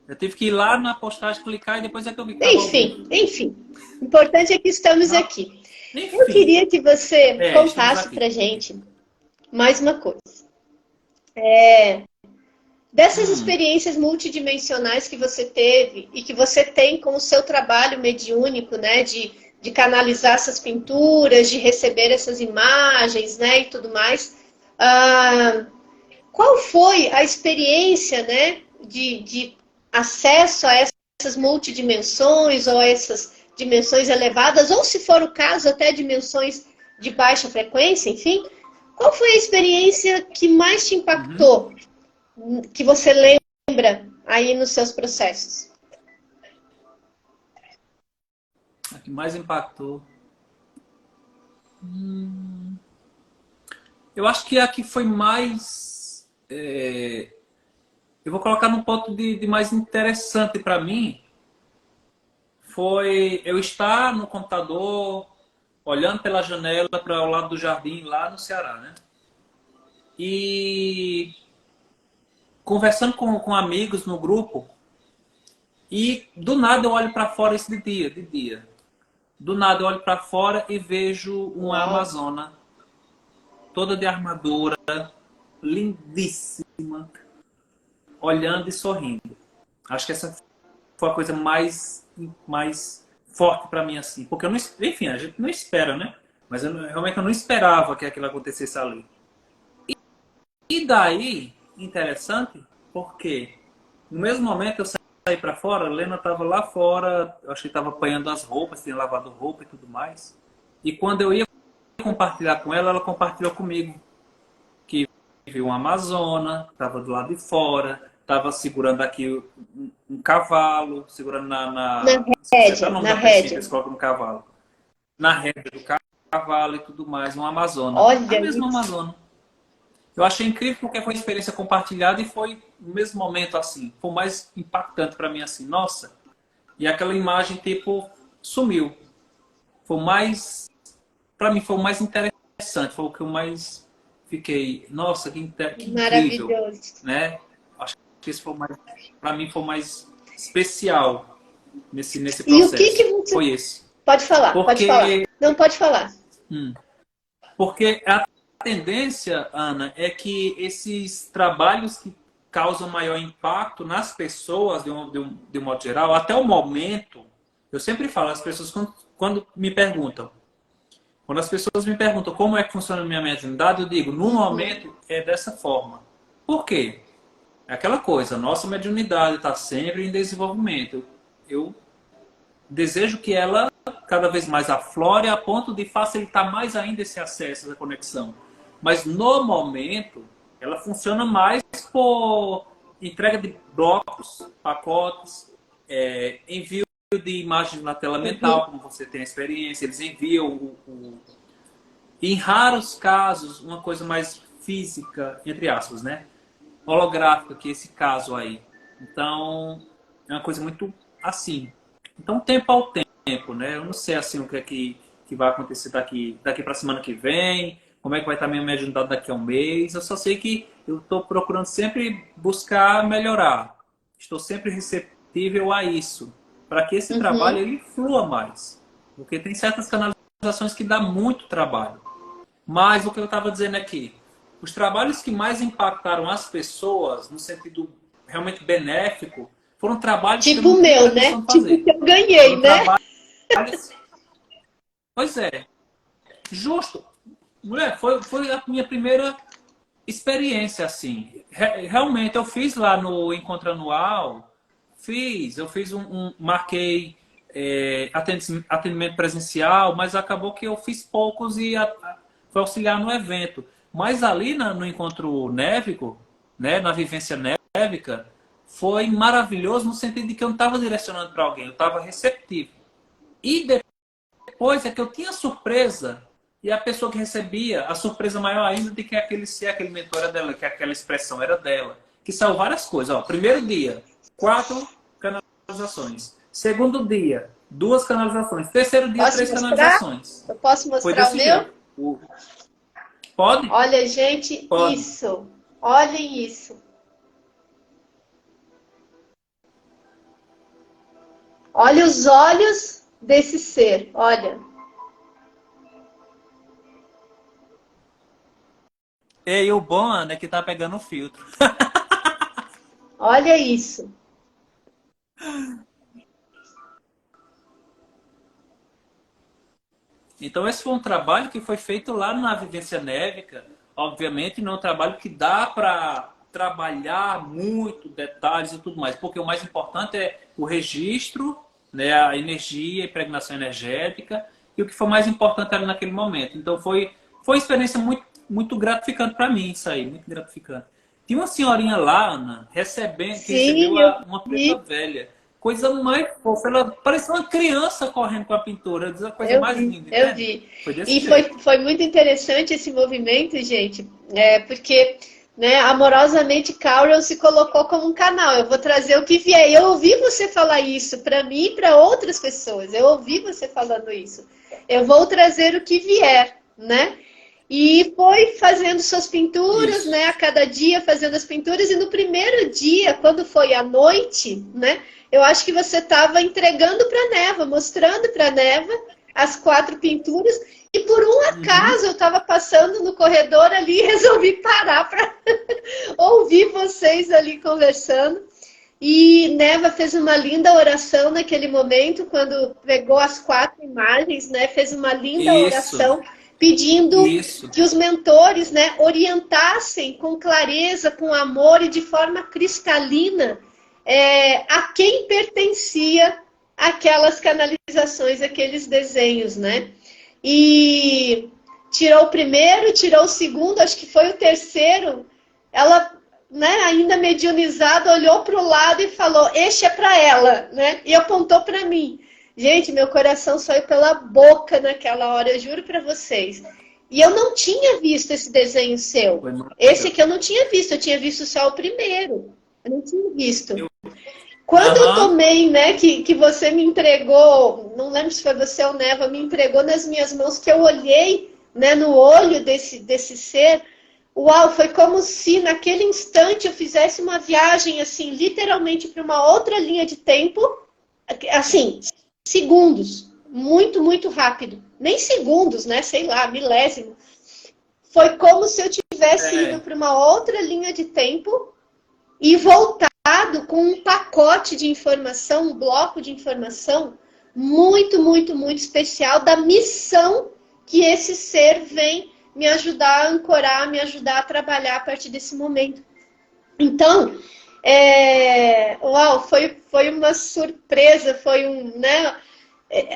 Eu tive que ir lá na postagem, clicar e depois é que eu vi que estava ao vivo. Enfim, enfim. O importante é que estamos Não, aqui. Eu enfim, queria que você estamos contasse aqui. pra gente mais uma coisa. Dessas Hum, experiências multidimensionais que você teve e que você tem com o seu trabalho mediúnico, né, de canalizar essas pinturas, de receber essas imagens, né, e tudo mais, ah, qual foi a experiência, né, de acesso a essas multidimensões ou a essas dimensões elevadas, ou se for o caso, até dimensões de baixa frequência, enfim, qual foi a experiência que mais te uhum. impactou, que você lembra aí nos seus processos? A que mais impactou. Eu acho que a que foi mais. Eu vou colocar num ponto de mais interessante para mim foi eu estar no computador, olhando pela janela para o lado do jardim lá no Ceará, né? E conversando com amigos no grupo, e do nada eu olho para fora isso de dia. Do nada eu olho para fora e vejo uma Uau! amazona toda de armadura, lindíssima, olhando e sorrindo. Acho que essa foi a coisa mais forte para mim assim, porque eu não, enfim, a gente não espera, né? Mas realmente eu não esperava que aquilo acontecesse ali. E daí, interessante, porque no mesmo momento eu saí para fora, a Lena estava lá fora, eu acho que estava apanhando as roupas, tinha lavado roupa e tudo mais. E quando eu ia compartilhar com ela, ela compartilhou comigo que viu uma amazona, estava do lado de fora, estava segurando aqui um cavalo, segurando Na esqueci até o rédea, nome na da pecinha que rédea. eles colocam no cavalo. Na rédea do cavalo e tudo mais, uma amazona. A Olha mesma isso. amazona. Eu achei incrível porque foi uma experiência compartilhada e foi no mesmo momento assim. Foi o mais impactante para mim assim, nossa. E aquela imagem tipo sumiu. Foi o mais, para mim foi o mais interessante, foi o que eu mais fiquei, nossa, que incrível, Maravilhoso. né? Acho que esse foi o mais, para mim foi o mais especial nesse E o que processo. você. Foi esse. Pode falar, pode falar. Porque Não pode falar. hum, porque a tendência, Ana, é que esses trabalhos que causam maior impacto nas pessoas, de um modo geral, até o momento, eu sempre falo, as pessoas, quando me perguntam, quando as pessoas me perguntam como é que funciona a minha mediunidade, eu digo, no momento é dessa forma. Por quê? É aquela coisa, nossa mediunidade está sempre em desenvolvimento. Eu desejo que ela cada vez mais aflore a ponto de facilitar mais ainda esse acesso, essa conexão. Mas no momento, ela funciona mais por entrega de blocos, pacotes, envio de imagens na tela Uhum. mental, como você tem a experiência, eles enviam em raros casos, uma coisa mais física, entre aspas, né? Holográfica, que é esse caso aí. Então, é uma coisa muito assim. Então, tempo ao tempo, né? Eu não sei assim o que é que vai acontecer daqui para a semana que vem, como é que vai estar minha mediunidade daqui a um mês. Eu só sei que eu estou procurando sempre buscar melhorar. Estou sempre receptível a isso, para que esse trabalho ele flua mais. Porque tem certas canalizações que dá muito trabalho. Mas o que eu estava dizendo aqui, os trabalhos que mais impactaram as pessoas, no sentido realmente benéfico, foram trabalhos que eu Tipo não o tinha meu, né? pretensão de Tipo fazer. que eu ganhei, Foram né? trabalhos... Pois é, justo. Mulher, foi a minha primeira experiência, assim. Realmente, eu fiz lá no Encontro Anual, eu fiz marquei atendimento presencial, mas acabou que eu fiz poucos e foi auxiliar no evento. Mas ali no Encontro Névico, né, na vivência névica, foi maravilhoso no sentido de que eu não estava direcionando para alguém, eu estava receptivo. E depois é que eu tinha surpresa e a pessoa que recebia, a surpresa maior ainda de que aquele mentor era dela, que aquela expressão era dela. Que saiu várias coisas. Ó, primeiro dia, 4 canalizações. Segundo dia, 2 canalizações. Terceiro dia, Posso 3 mostrar? canalizações. Eu posso Foi mostrar o desse meu? jeito. Pode? Olha, gente, Pode. isso. Olhem isso. Olha os olhos desse ser. Olha. E o bom, Ana, é que tá pegando o filtro. Olha isso. Então, esse foi um trabalho que foi feito lá na Vivência Névica. Obviamente, não é um trabalho que dá para trabalhar muito detalhes e tudo mais, porque o mais importante é o registro, né, a energia, a impregnação energética, e o que foi mais importante ali naquele momento. Então, foi uma experiência muito gratificante para mim, isso aí, muito gratificante. Tinha uma senhorinha lá, Ana, que recebeu Sim, eu uma preta vi, velha. Coisa mais fofa. Ela parecia uma criança correndo com a pintura. Diz a coisa eu mais vi, linda, eu entende? vi. Foi desse E foi, jeito. foi muito interessante esse movimento, gente, porque, né, amorosamente Carol se colocou como um canal. Eu vou trazer o que vier. Eu ouvi você falar isso para mim e para outras pessoas. Eu ouvi você falando isso. Eu vou trazer o que vier, né? E foi fazendo suas pinturas, Isso. né? A cada dia fazendo as pinturas. E no primeiro dia, quando foi à noite, né? Eu acho que você estava entregando para a Neva, mostrando para a Neva as 4 pinturas. E por um Uhum. acaso eu estava passando no corredor ali e resolvi parar para ouvir vocês ali conversando. E Neva fez uma linda oração naquele momento, quando pegou as 4 imagens, né? Fez uma linda Isso. oração pedindo Isso. que os mentores, né, orientassem com clareza, com amor e de forma cristalina a quem pertencia aquelas canalizações, aqueles desenhos, né? E tirou o primeiro, tirou o segundo, acho que foi o terceiro. Ela, né, ainda mediunizada, olhou para o lado e falou: "Este é para ela", né? E apontou para mim. Gente, meu coração saiu pela boca naquela hora, eu juro para vocês. E eu não tinha visto esse desenho seu. Foi Esse aqui maravilhoso. eu não tinha visto, eu tinha visto só o primeiro. Eu não tinha visto. Eu... Quando eu Aham. tomei, né, que você me entregou, não lembro se foi você ou Neva, me entregou nas minhas mãos, que eu olhei, né, no olho desse ser, uau, foi como se naquele instante eu fizesse uma viagem, assim, literalmente para uma outra linha de tempo, assim, segundos, muito, muito rápido. Nem segundos, né, sei lá, milésimo. Foi como se eu tivesse ido É. para uma outra linha de tempo e voltado com um pacote de informação, um bloco de informação muito, muito, muito especial da missão que esse ser vem me ajudar a ancorar, me ajudar a trabalhar a partir desse momento. Então, uau, foi uma surpresa, foi um, né?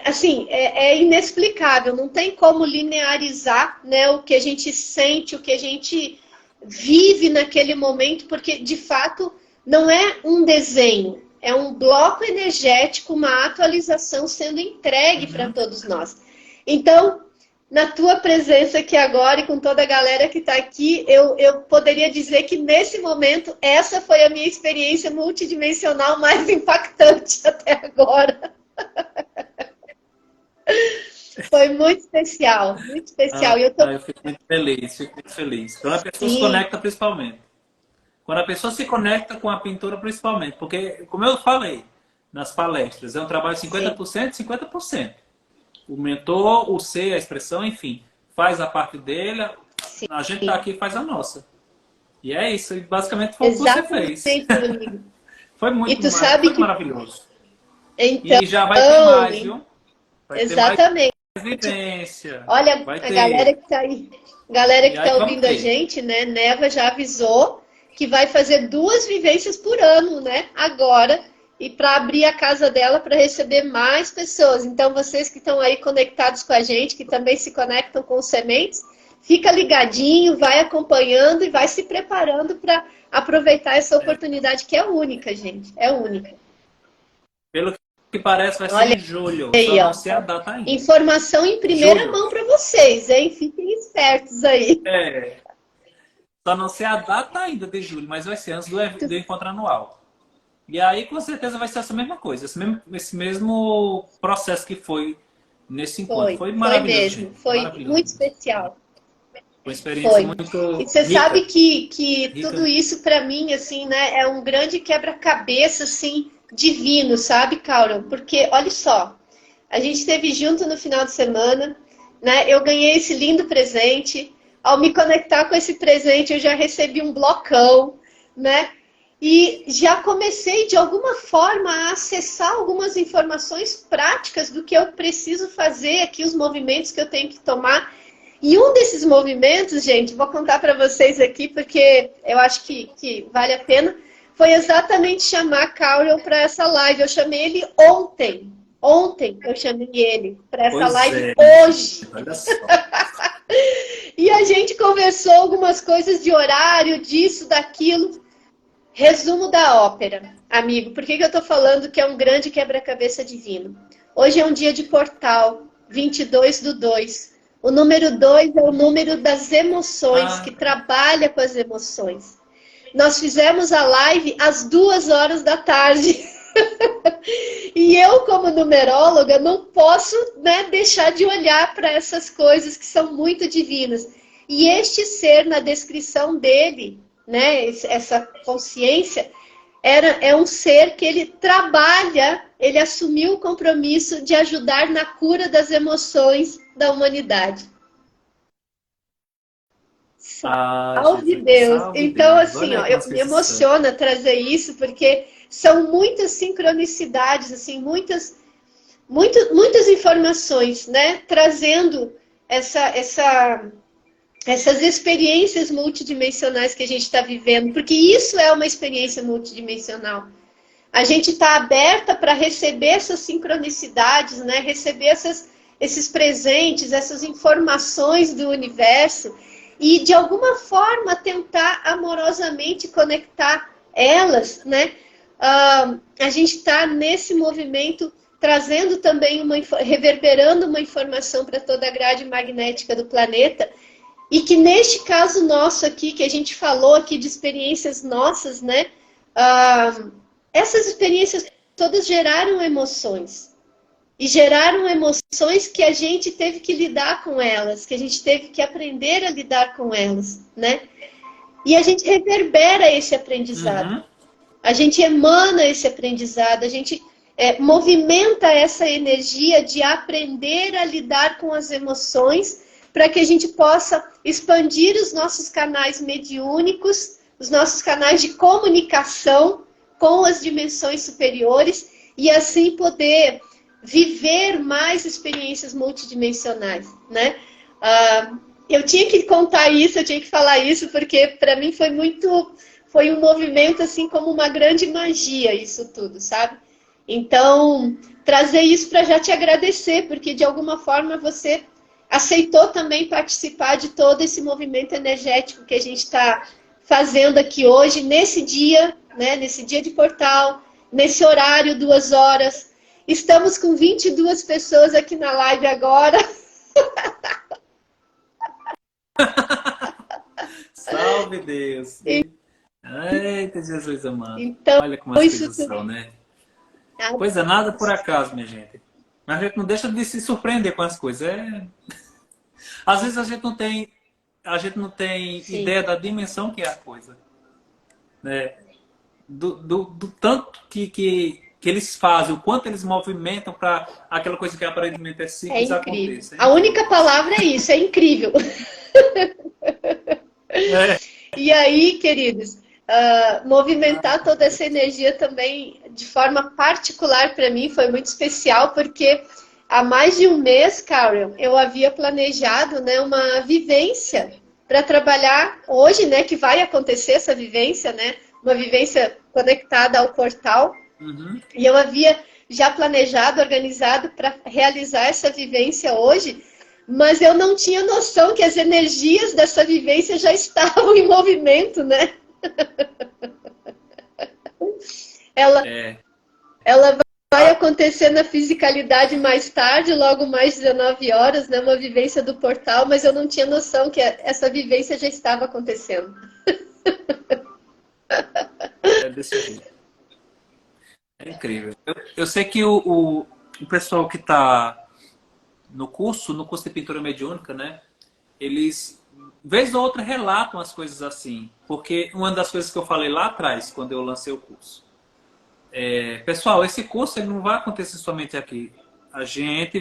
Assim, é inexplicável, não tem como linearizar, né, o que a gente sente, o que a gente vive naquele momento, porque de fato não é um desenho, é um bloco energético, uma atualização sendo entregue para Uhum. todos nós. Então, na tua presença aqui agora e com toda a galera que está aqui, eu poderia dizer que nesse momento essa foi a minha experiência multidimensional mais impactante até agora. Foi muito especial, muito especial. Eu fico muito feliz, fico muito feliz. Quando a pessoa se conecta principalmente. Quando a pessoa se conecta com a pintura principalmente. Porque, como eu falei nas palestras, é um trabalho 50%, 50%. O mentor, o ser, a expressão, enfim, faz a parte dele, Sim. A gente tá aqui e faz a nossa. E é isso, e basicamente foi o que você fez. Amigo. Foi muito, maravilhoso. Então, e já vai ter mais, viu? Vai exatamente. ter mais vivência. Olha, galera que tá aí, galera que tá ouvindo a gente, né? Neva já avisou que vai fazer 2 vivências por ano, né? Agora. E para abrir a casa dela para receber mais pessoas. Então, vocês que estão aí conectados com a gente, que também se conectam com os sementes, fica ligadinho, vai acompanhando e vai se preparando para aproveitar essa oportunidade que é única, gente. É única. Pelo que parece, vai ser em julho. Aí, só não sei a data ainda. Informação em primeira mão para vocês, hein? Fiquem espertos aí. Só não sei a data ainda de julho, mas vai ser antes do encontro anual. E aí, com certeza, vai ser essa mesma coisa. Esse mesmo processo que foi nesse encontro. Foi maravilhoso. Foi mesmo. Foi muito especial. Uma experiência muito E você sabe que tudo isso, para mim, assim, né, é um grande quebra-cabeça, assim, divino, sabe, Carol? Porque, olha só, a gente esteve junto no final de semana, né? Eu ganhei esse lindo presente. Ao me conectar com esse presente, eu já recebi um blocão, né? E já comecei, de alguma forma, a acessar algumas informações práticas do que eu preciso fazer aqui, os movimentos que eu tenho que tomar. E um desses movimentos, gente, vou contar para vocês aqui, porque eu acho que vale a pena, foi exatamente chamar a Carol para essa live. Eu chamei ele ontem. Ontem eu chamei ele para essa live hoje. Olha só. E a gente conversou algumas coisas de horário, disso, daquilo. Resumo da ópera, amigo. Por que eu estou falando que é um grande quebra-cabeça divino? Hoje é um dia de portal, 22/2. O número 2 é o número das emoções, que trabalha com as emoções. Nós fizemos a live às 2h da tarde. E eu, como numeróloga, não posso, né, deixar de olhar para essas coisas que são muito divinas. E este ser, na descrição dele, né, essa consciência, é um ser que ele trabalha, ele assumiu o compromisso de ajudar na cura das emoções da humanidade. Salve Deus! Então, assim, ó, eu me emociona trazer isso, porque são muitas sincronicidades, assim, muitas informações, né, trazendo essas experiências multidimensionais que a gente está vivendo, porque isso é uma experiência multidimensional. A gente está aberta para receber essas sincronicidades, né? Receber esses presentes, essas informações do universo e, de alguma forma, tentar amorosamente conectar elas, né? A gente está nesse movimento trazendo também reverberando uma informação para toda a grade magnética do planeta. E que neste caso nosso aqui, que a gente falou aqui de experiências nossas, né? Essas experiências todas geraram emoções. E geraram emoções que a gente teve que lidar com elas, que a gente teve que aprender a lidar com elas, né? E a gente reverbera esse aprendizado. Uhum. A gente emana esse aprendizado, a gente movimenta essa energia de aprender a lidar com as emoções, para que a gente possa expandir os nossos canais mediúnicos, os nossos canais de comunicação com as dimensões superiores e assim poder viver mais experiências multidimensionais, né? Eu tinha que contar isso, eu tinha que falar isso, porque para mim foi um movimento assim como uma grande magia isso tudo, sabe? Então, trazer isso para já te agradecer, porque de alguma forma você aceitou também participar de todo esse movimento energético que a gente está fazendo aqui hoje, nesse dia, né, nesse dia de portal, nesse horário, 2h. Estamos com 22 pessoas aqui na live agora. Salve Deus. E- Eita, Jesus amado. Então, Olha como as isso coisas tudo. são, né? Pois é, nada por acaso, minha gente. Mas a gente não deixa de se surpreender com as coisas. Às vezes a gente não tem Sim, ideia da dimensão que é a coisa, né? Do tanto que eles fazem, o quanto eles movimentam para aquela coisa que aparentemente é é simples incrível. aconteça. É A incrível. única palavra é isso, é incrível. É, E aí, queridos, movimentar toda essa energia também de forma particular para mim foi muito especial, porque há mais de um mês, Karen, eu havia planejado, né, uma vivência para trabalhar hoje, né, que vai acontecer essa vivência, né, uma vivência conectada ao portal, uhum. e eu havia já planejado, organizado para realizar essa vivência hoje, mas eu não tinha noção que as energias dessa vivência já estavam em movimento, né? Ela, É, ela vai a- acontecer na fisicalidade mais tarde, logo mais 19 horas, né? Uma vivência do portal, mas eu não tinha noção que essa vivência já estava acontecendo. é desse jeito. É incrível. Eu sei que o pessoal que está no curso de pintura mediúnica, né? Eles, vez ou outra, relatam as coisas assim. Porque uma das coisas que eu falei lá atrás, quando eu lancei o curso. Pessoal, esse curso ele não vai acontecer somente aqui. A gente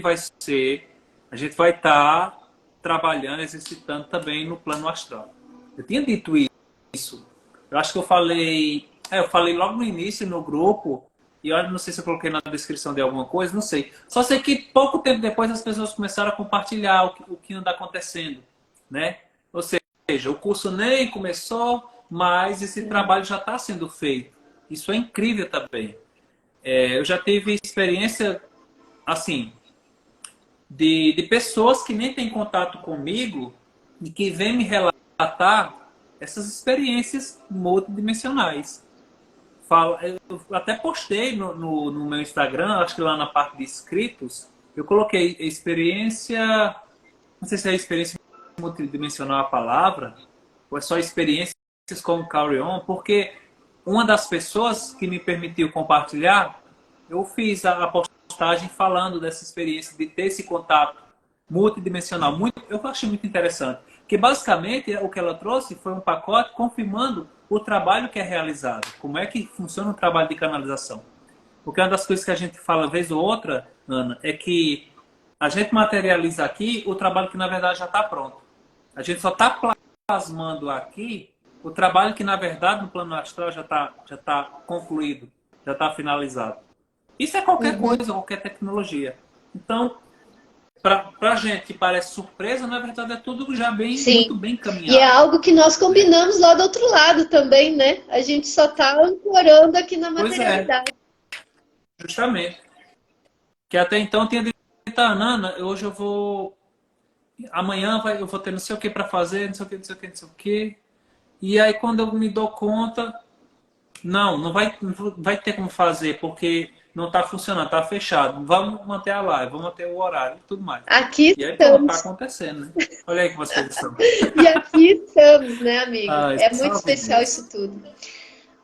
vai estar trabalhando, exercitando também no plano astral. Eu tinha dito isso. Eu acho que eu falei logo no início no grupo, e eu não sei se eu coloquei na descrição de alguma coisa, não sei. Só sei que pouco tempo depois as pessoas começaram a compartilhar o que anda acontecendo, né? Ou seja, o curso nem começou, mas esse trabalho já está sendo feito. Isso é incrível também. Eu já tive experiência, assim, de pessoas que nem têm contato comigo e que vêm me relatar essas experiências multidimensionais. Eu até postei no meu Instagram, acho que lá na parte de inscritos, eu coloquei experiência, não sei se é experiência multidimensional a palavra, ou é só experiências com o Carry On, porque uma das pessoas que me permitiu compartilhar, eu fiz a postagem falando dessa experiência de ter esse contato multidimensional. Eu achei muito interessante. Que basicamente o que ela trouxe foi um pacote confirmando o trabalho que é realizado. Como é que funciona o trabalho de canalização. Porque uma das coisas que a gente fala vez ou outra, Ana, é que a gente materializa aqui o trabalho que na verdade já está pronto. A gente só está plasmando aqui o trabalho que na verdade no plano astral já tá concluído, já está finalizado. Isso é qualquer Uhum. coisa, qualquer tecnologia. Então, para a gente que parece surpresa, na verdade é tudo já muito Sim. bem E é caminhado, algo que nós né? combinamos lá do outro lado também, né? A gente só está ancorando aqui na Pois é, materialidade. justamente. Que até então eu tinha dito, "Ah, Nana, hoje eu vou, amanhã eu vou ter não sei o que para fazer, não sei o que, não sei o que, não sei o que. E aí quando eu me dou conta, não vai ter como fazer, porque não está funcionando, está fechado. Vamos manter a live, vamos manter o horário e tudo mais. Aqui E aí pronto, está estamos. acontecendo, né? Olha aí como as coisas são. E aqui estamos, né, amigo? Ai, É muito salve especial Deus. isso tudo.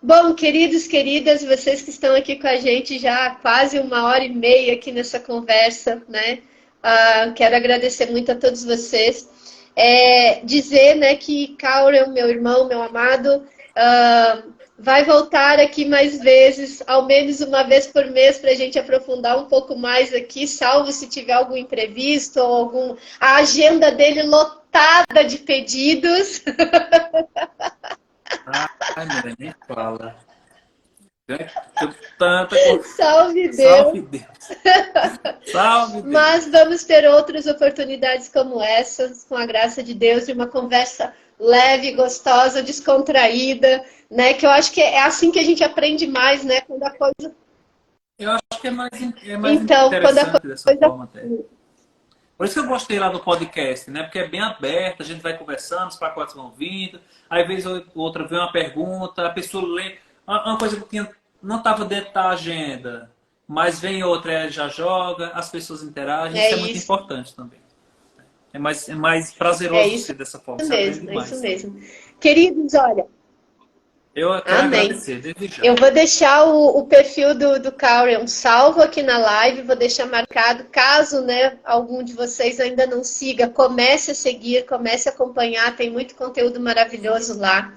Bom, queridos, queridas, vocês que estão aqui com a gente já há quase 1 hora e meia aqui nessa conversa, né? Quero agradecer muito a todos vocês. Dizer, né, que Cauren, meu irmão, meu amado, vai voltar aqui mais vezes, ao menos uma vez por mês, para a gente aprofundar um pouco mais aqui, salvo se tiver algum imprevisto ou a agenda dele lotada de pedidos. Ai, mulher, nem fala. Tanta coisa. Salve Deus! Salve Deus. Salve Mas Deus. vamos ter outras oportunidades como essas, com a graça de Deus, de uma conversa leve, gostosa, descontraída, né? Que eu acho que é assim que a gente aprende mais, né? Quando a coisa. Eu acho que é mais Então, quando a interessante dessa coisa. forma até. Por isso que eu gostei lá do podcast, né? Porque é bem aberto, a gente vai conversando, os pacotes vão vindo, aí vez ou outra vem uma pergunta, a pessoa lê. Uma coisa não estava dentro da agenda, mas vem outra, já joga, as pessoas interagem, É isso é muito isso. importante também. É mais É prazeroso isso ser dessa forma. Você aprende mesmo, é isso demais. mesmo. Queridos, olha, Eu quero amém. agradecer, desde já. Eu vou deixar o perfil do Cauren salvo aqui na live, vou deixar marcado. Caso, né, algum de vocês ainda não siga, comece a seguir, comece a acompanhar, tem muito conteúdo maravilhoso lá.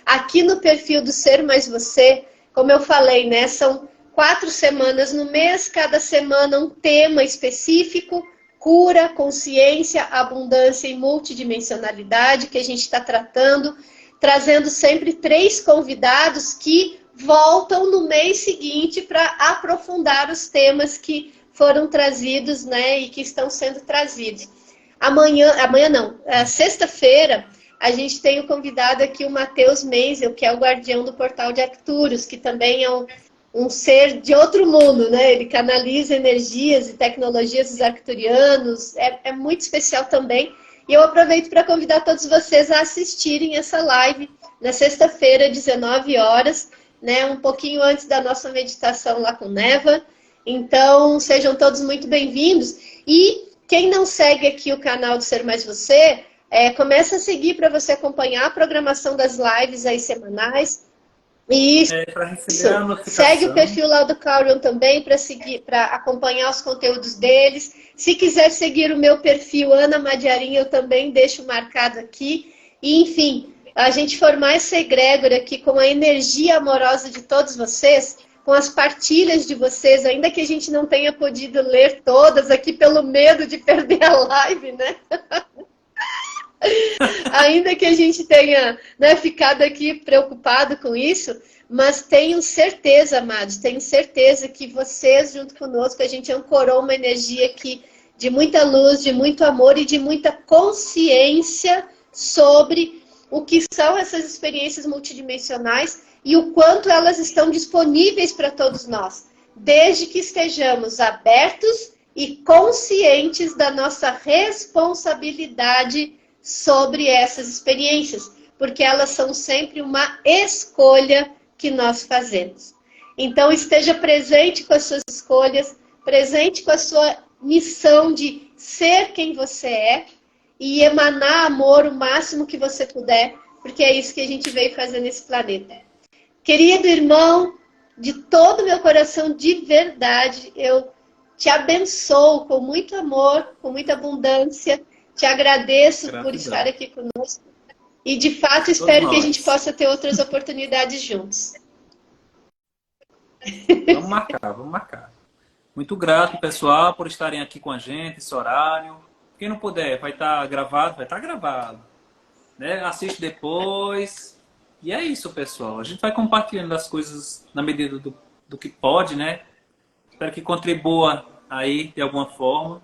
Aqui no perfil do Ser Mais Você, como eu falei, né, são 4 semanas no mês, cada semana um tema específico, cura, consciência, abundância e multidimensionalidade que a gente está trazendo sempre 3 convidados que voltam no mês seguinte para aprofundar os temas que foram trazidos, né, e que estão sendo trazidos. Amanhã não, sexta-feira, a gente tem o convidado aqui, o Matheus Menzel, que é o guardião do portal de Arcturus, que também é um ser de outro mundo, né? Ele canaliza energias e tecnologias dos arcturianos, é muito especial também. E eu aproveito para convidar todos vocês a assistirem essa live na sexta-feira, 19 horas, né? Um pouquinho antes da nossa meditação lá com Neva. Então, sejam todos muito bem-vindos. E quem não segue aqui o canal do Ser Mais Você, começa a seguir para você acompanhar a programação das lives aí semanais. Isso. Para receber a notificação. Segue o perfil lá do Cauren também para seguir, para acompanhar os conteúdos deles. Se quiser seguir o meu perfil, Ana Madiarim, eu também deixo marcado aqui. E, enfim, a gente formar essa egrégora aqui com a energia amorosa de todos vocês, com as partilhas de vocês, ainda que a gente não tenha podido ler todas aqui pelo medo de perder a live, né? Ainda que a gente tenha, né, ficado aqui preocupado com isso, mas tenho certeza, amados, tenho certeza que vocês, junto conosco, a gente ancorou uma energia aqui de muita luz, de muito amor e de muita consciência sobre o que são essas experiências multidimensionais e o quanto elas estão disponíveis para todos nós, desde que estejamos abertos e conscientes da nossa responsabilidade sobre essas experiências, porque elas são sempre uma escolha que nós fazemos. Então, esteja presente com as suas escolhas, presente com a sua missão de ser quem você é e emanar amor o máximo que você puder, porque é isso que a gente veio fazer nesse planeta. Querido irmão, de todo o meu coração, de verdade, eu te abençoo com muito amor, com muita abundância. Te agradeço por estar aqui conosco. E, de fato, espero que a gente possa ter outras oportunidades juntos. Vamos marcar, vamos marcar. Muito grato, pessoal, por estarem aqui com a gente, esse horário. Quem não puder, vai estar gravado, vai estar gravado. Né? Assiste depois. E é isso, pessoal. A gente vai compartilhando as coisas na medida do que pode, né? Espero que contribua aí de alguma forma.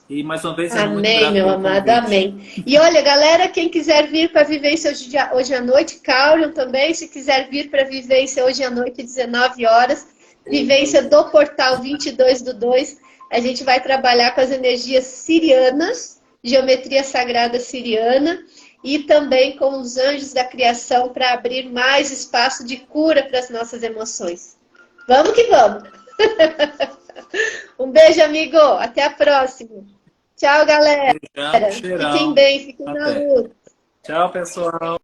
E mais uma vez, amém, meu amado, amém. E olha, galera, quem quiser vir para a vivência hoje à noite, Cauren também, se quiser vir para a vivência hoje à noite, 19 horas, vivência do portal 22/2, a gente vai trabalhar com as energias sirianas, geometria sagrada siriana, e também com os anjos da criação para abrir mais espaço de cura para as nossas emoções. Vamos que vamos! Um beijo, amigo. Até a próxima. Tchau, galera. Cheirão. Fiquem bem, fiquem na luz. Tchau, pessoal.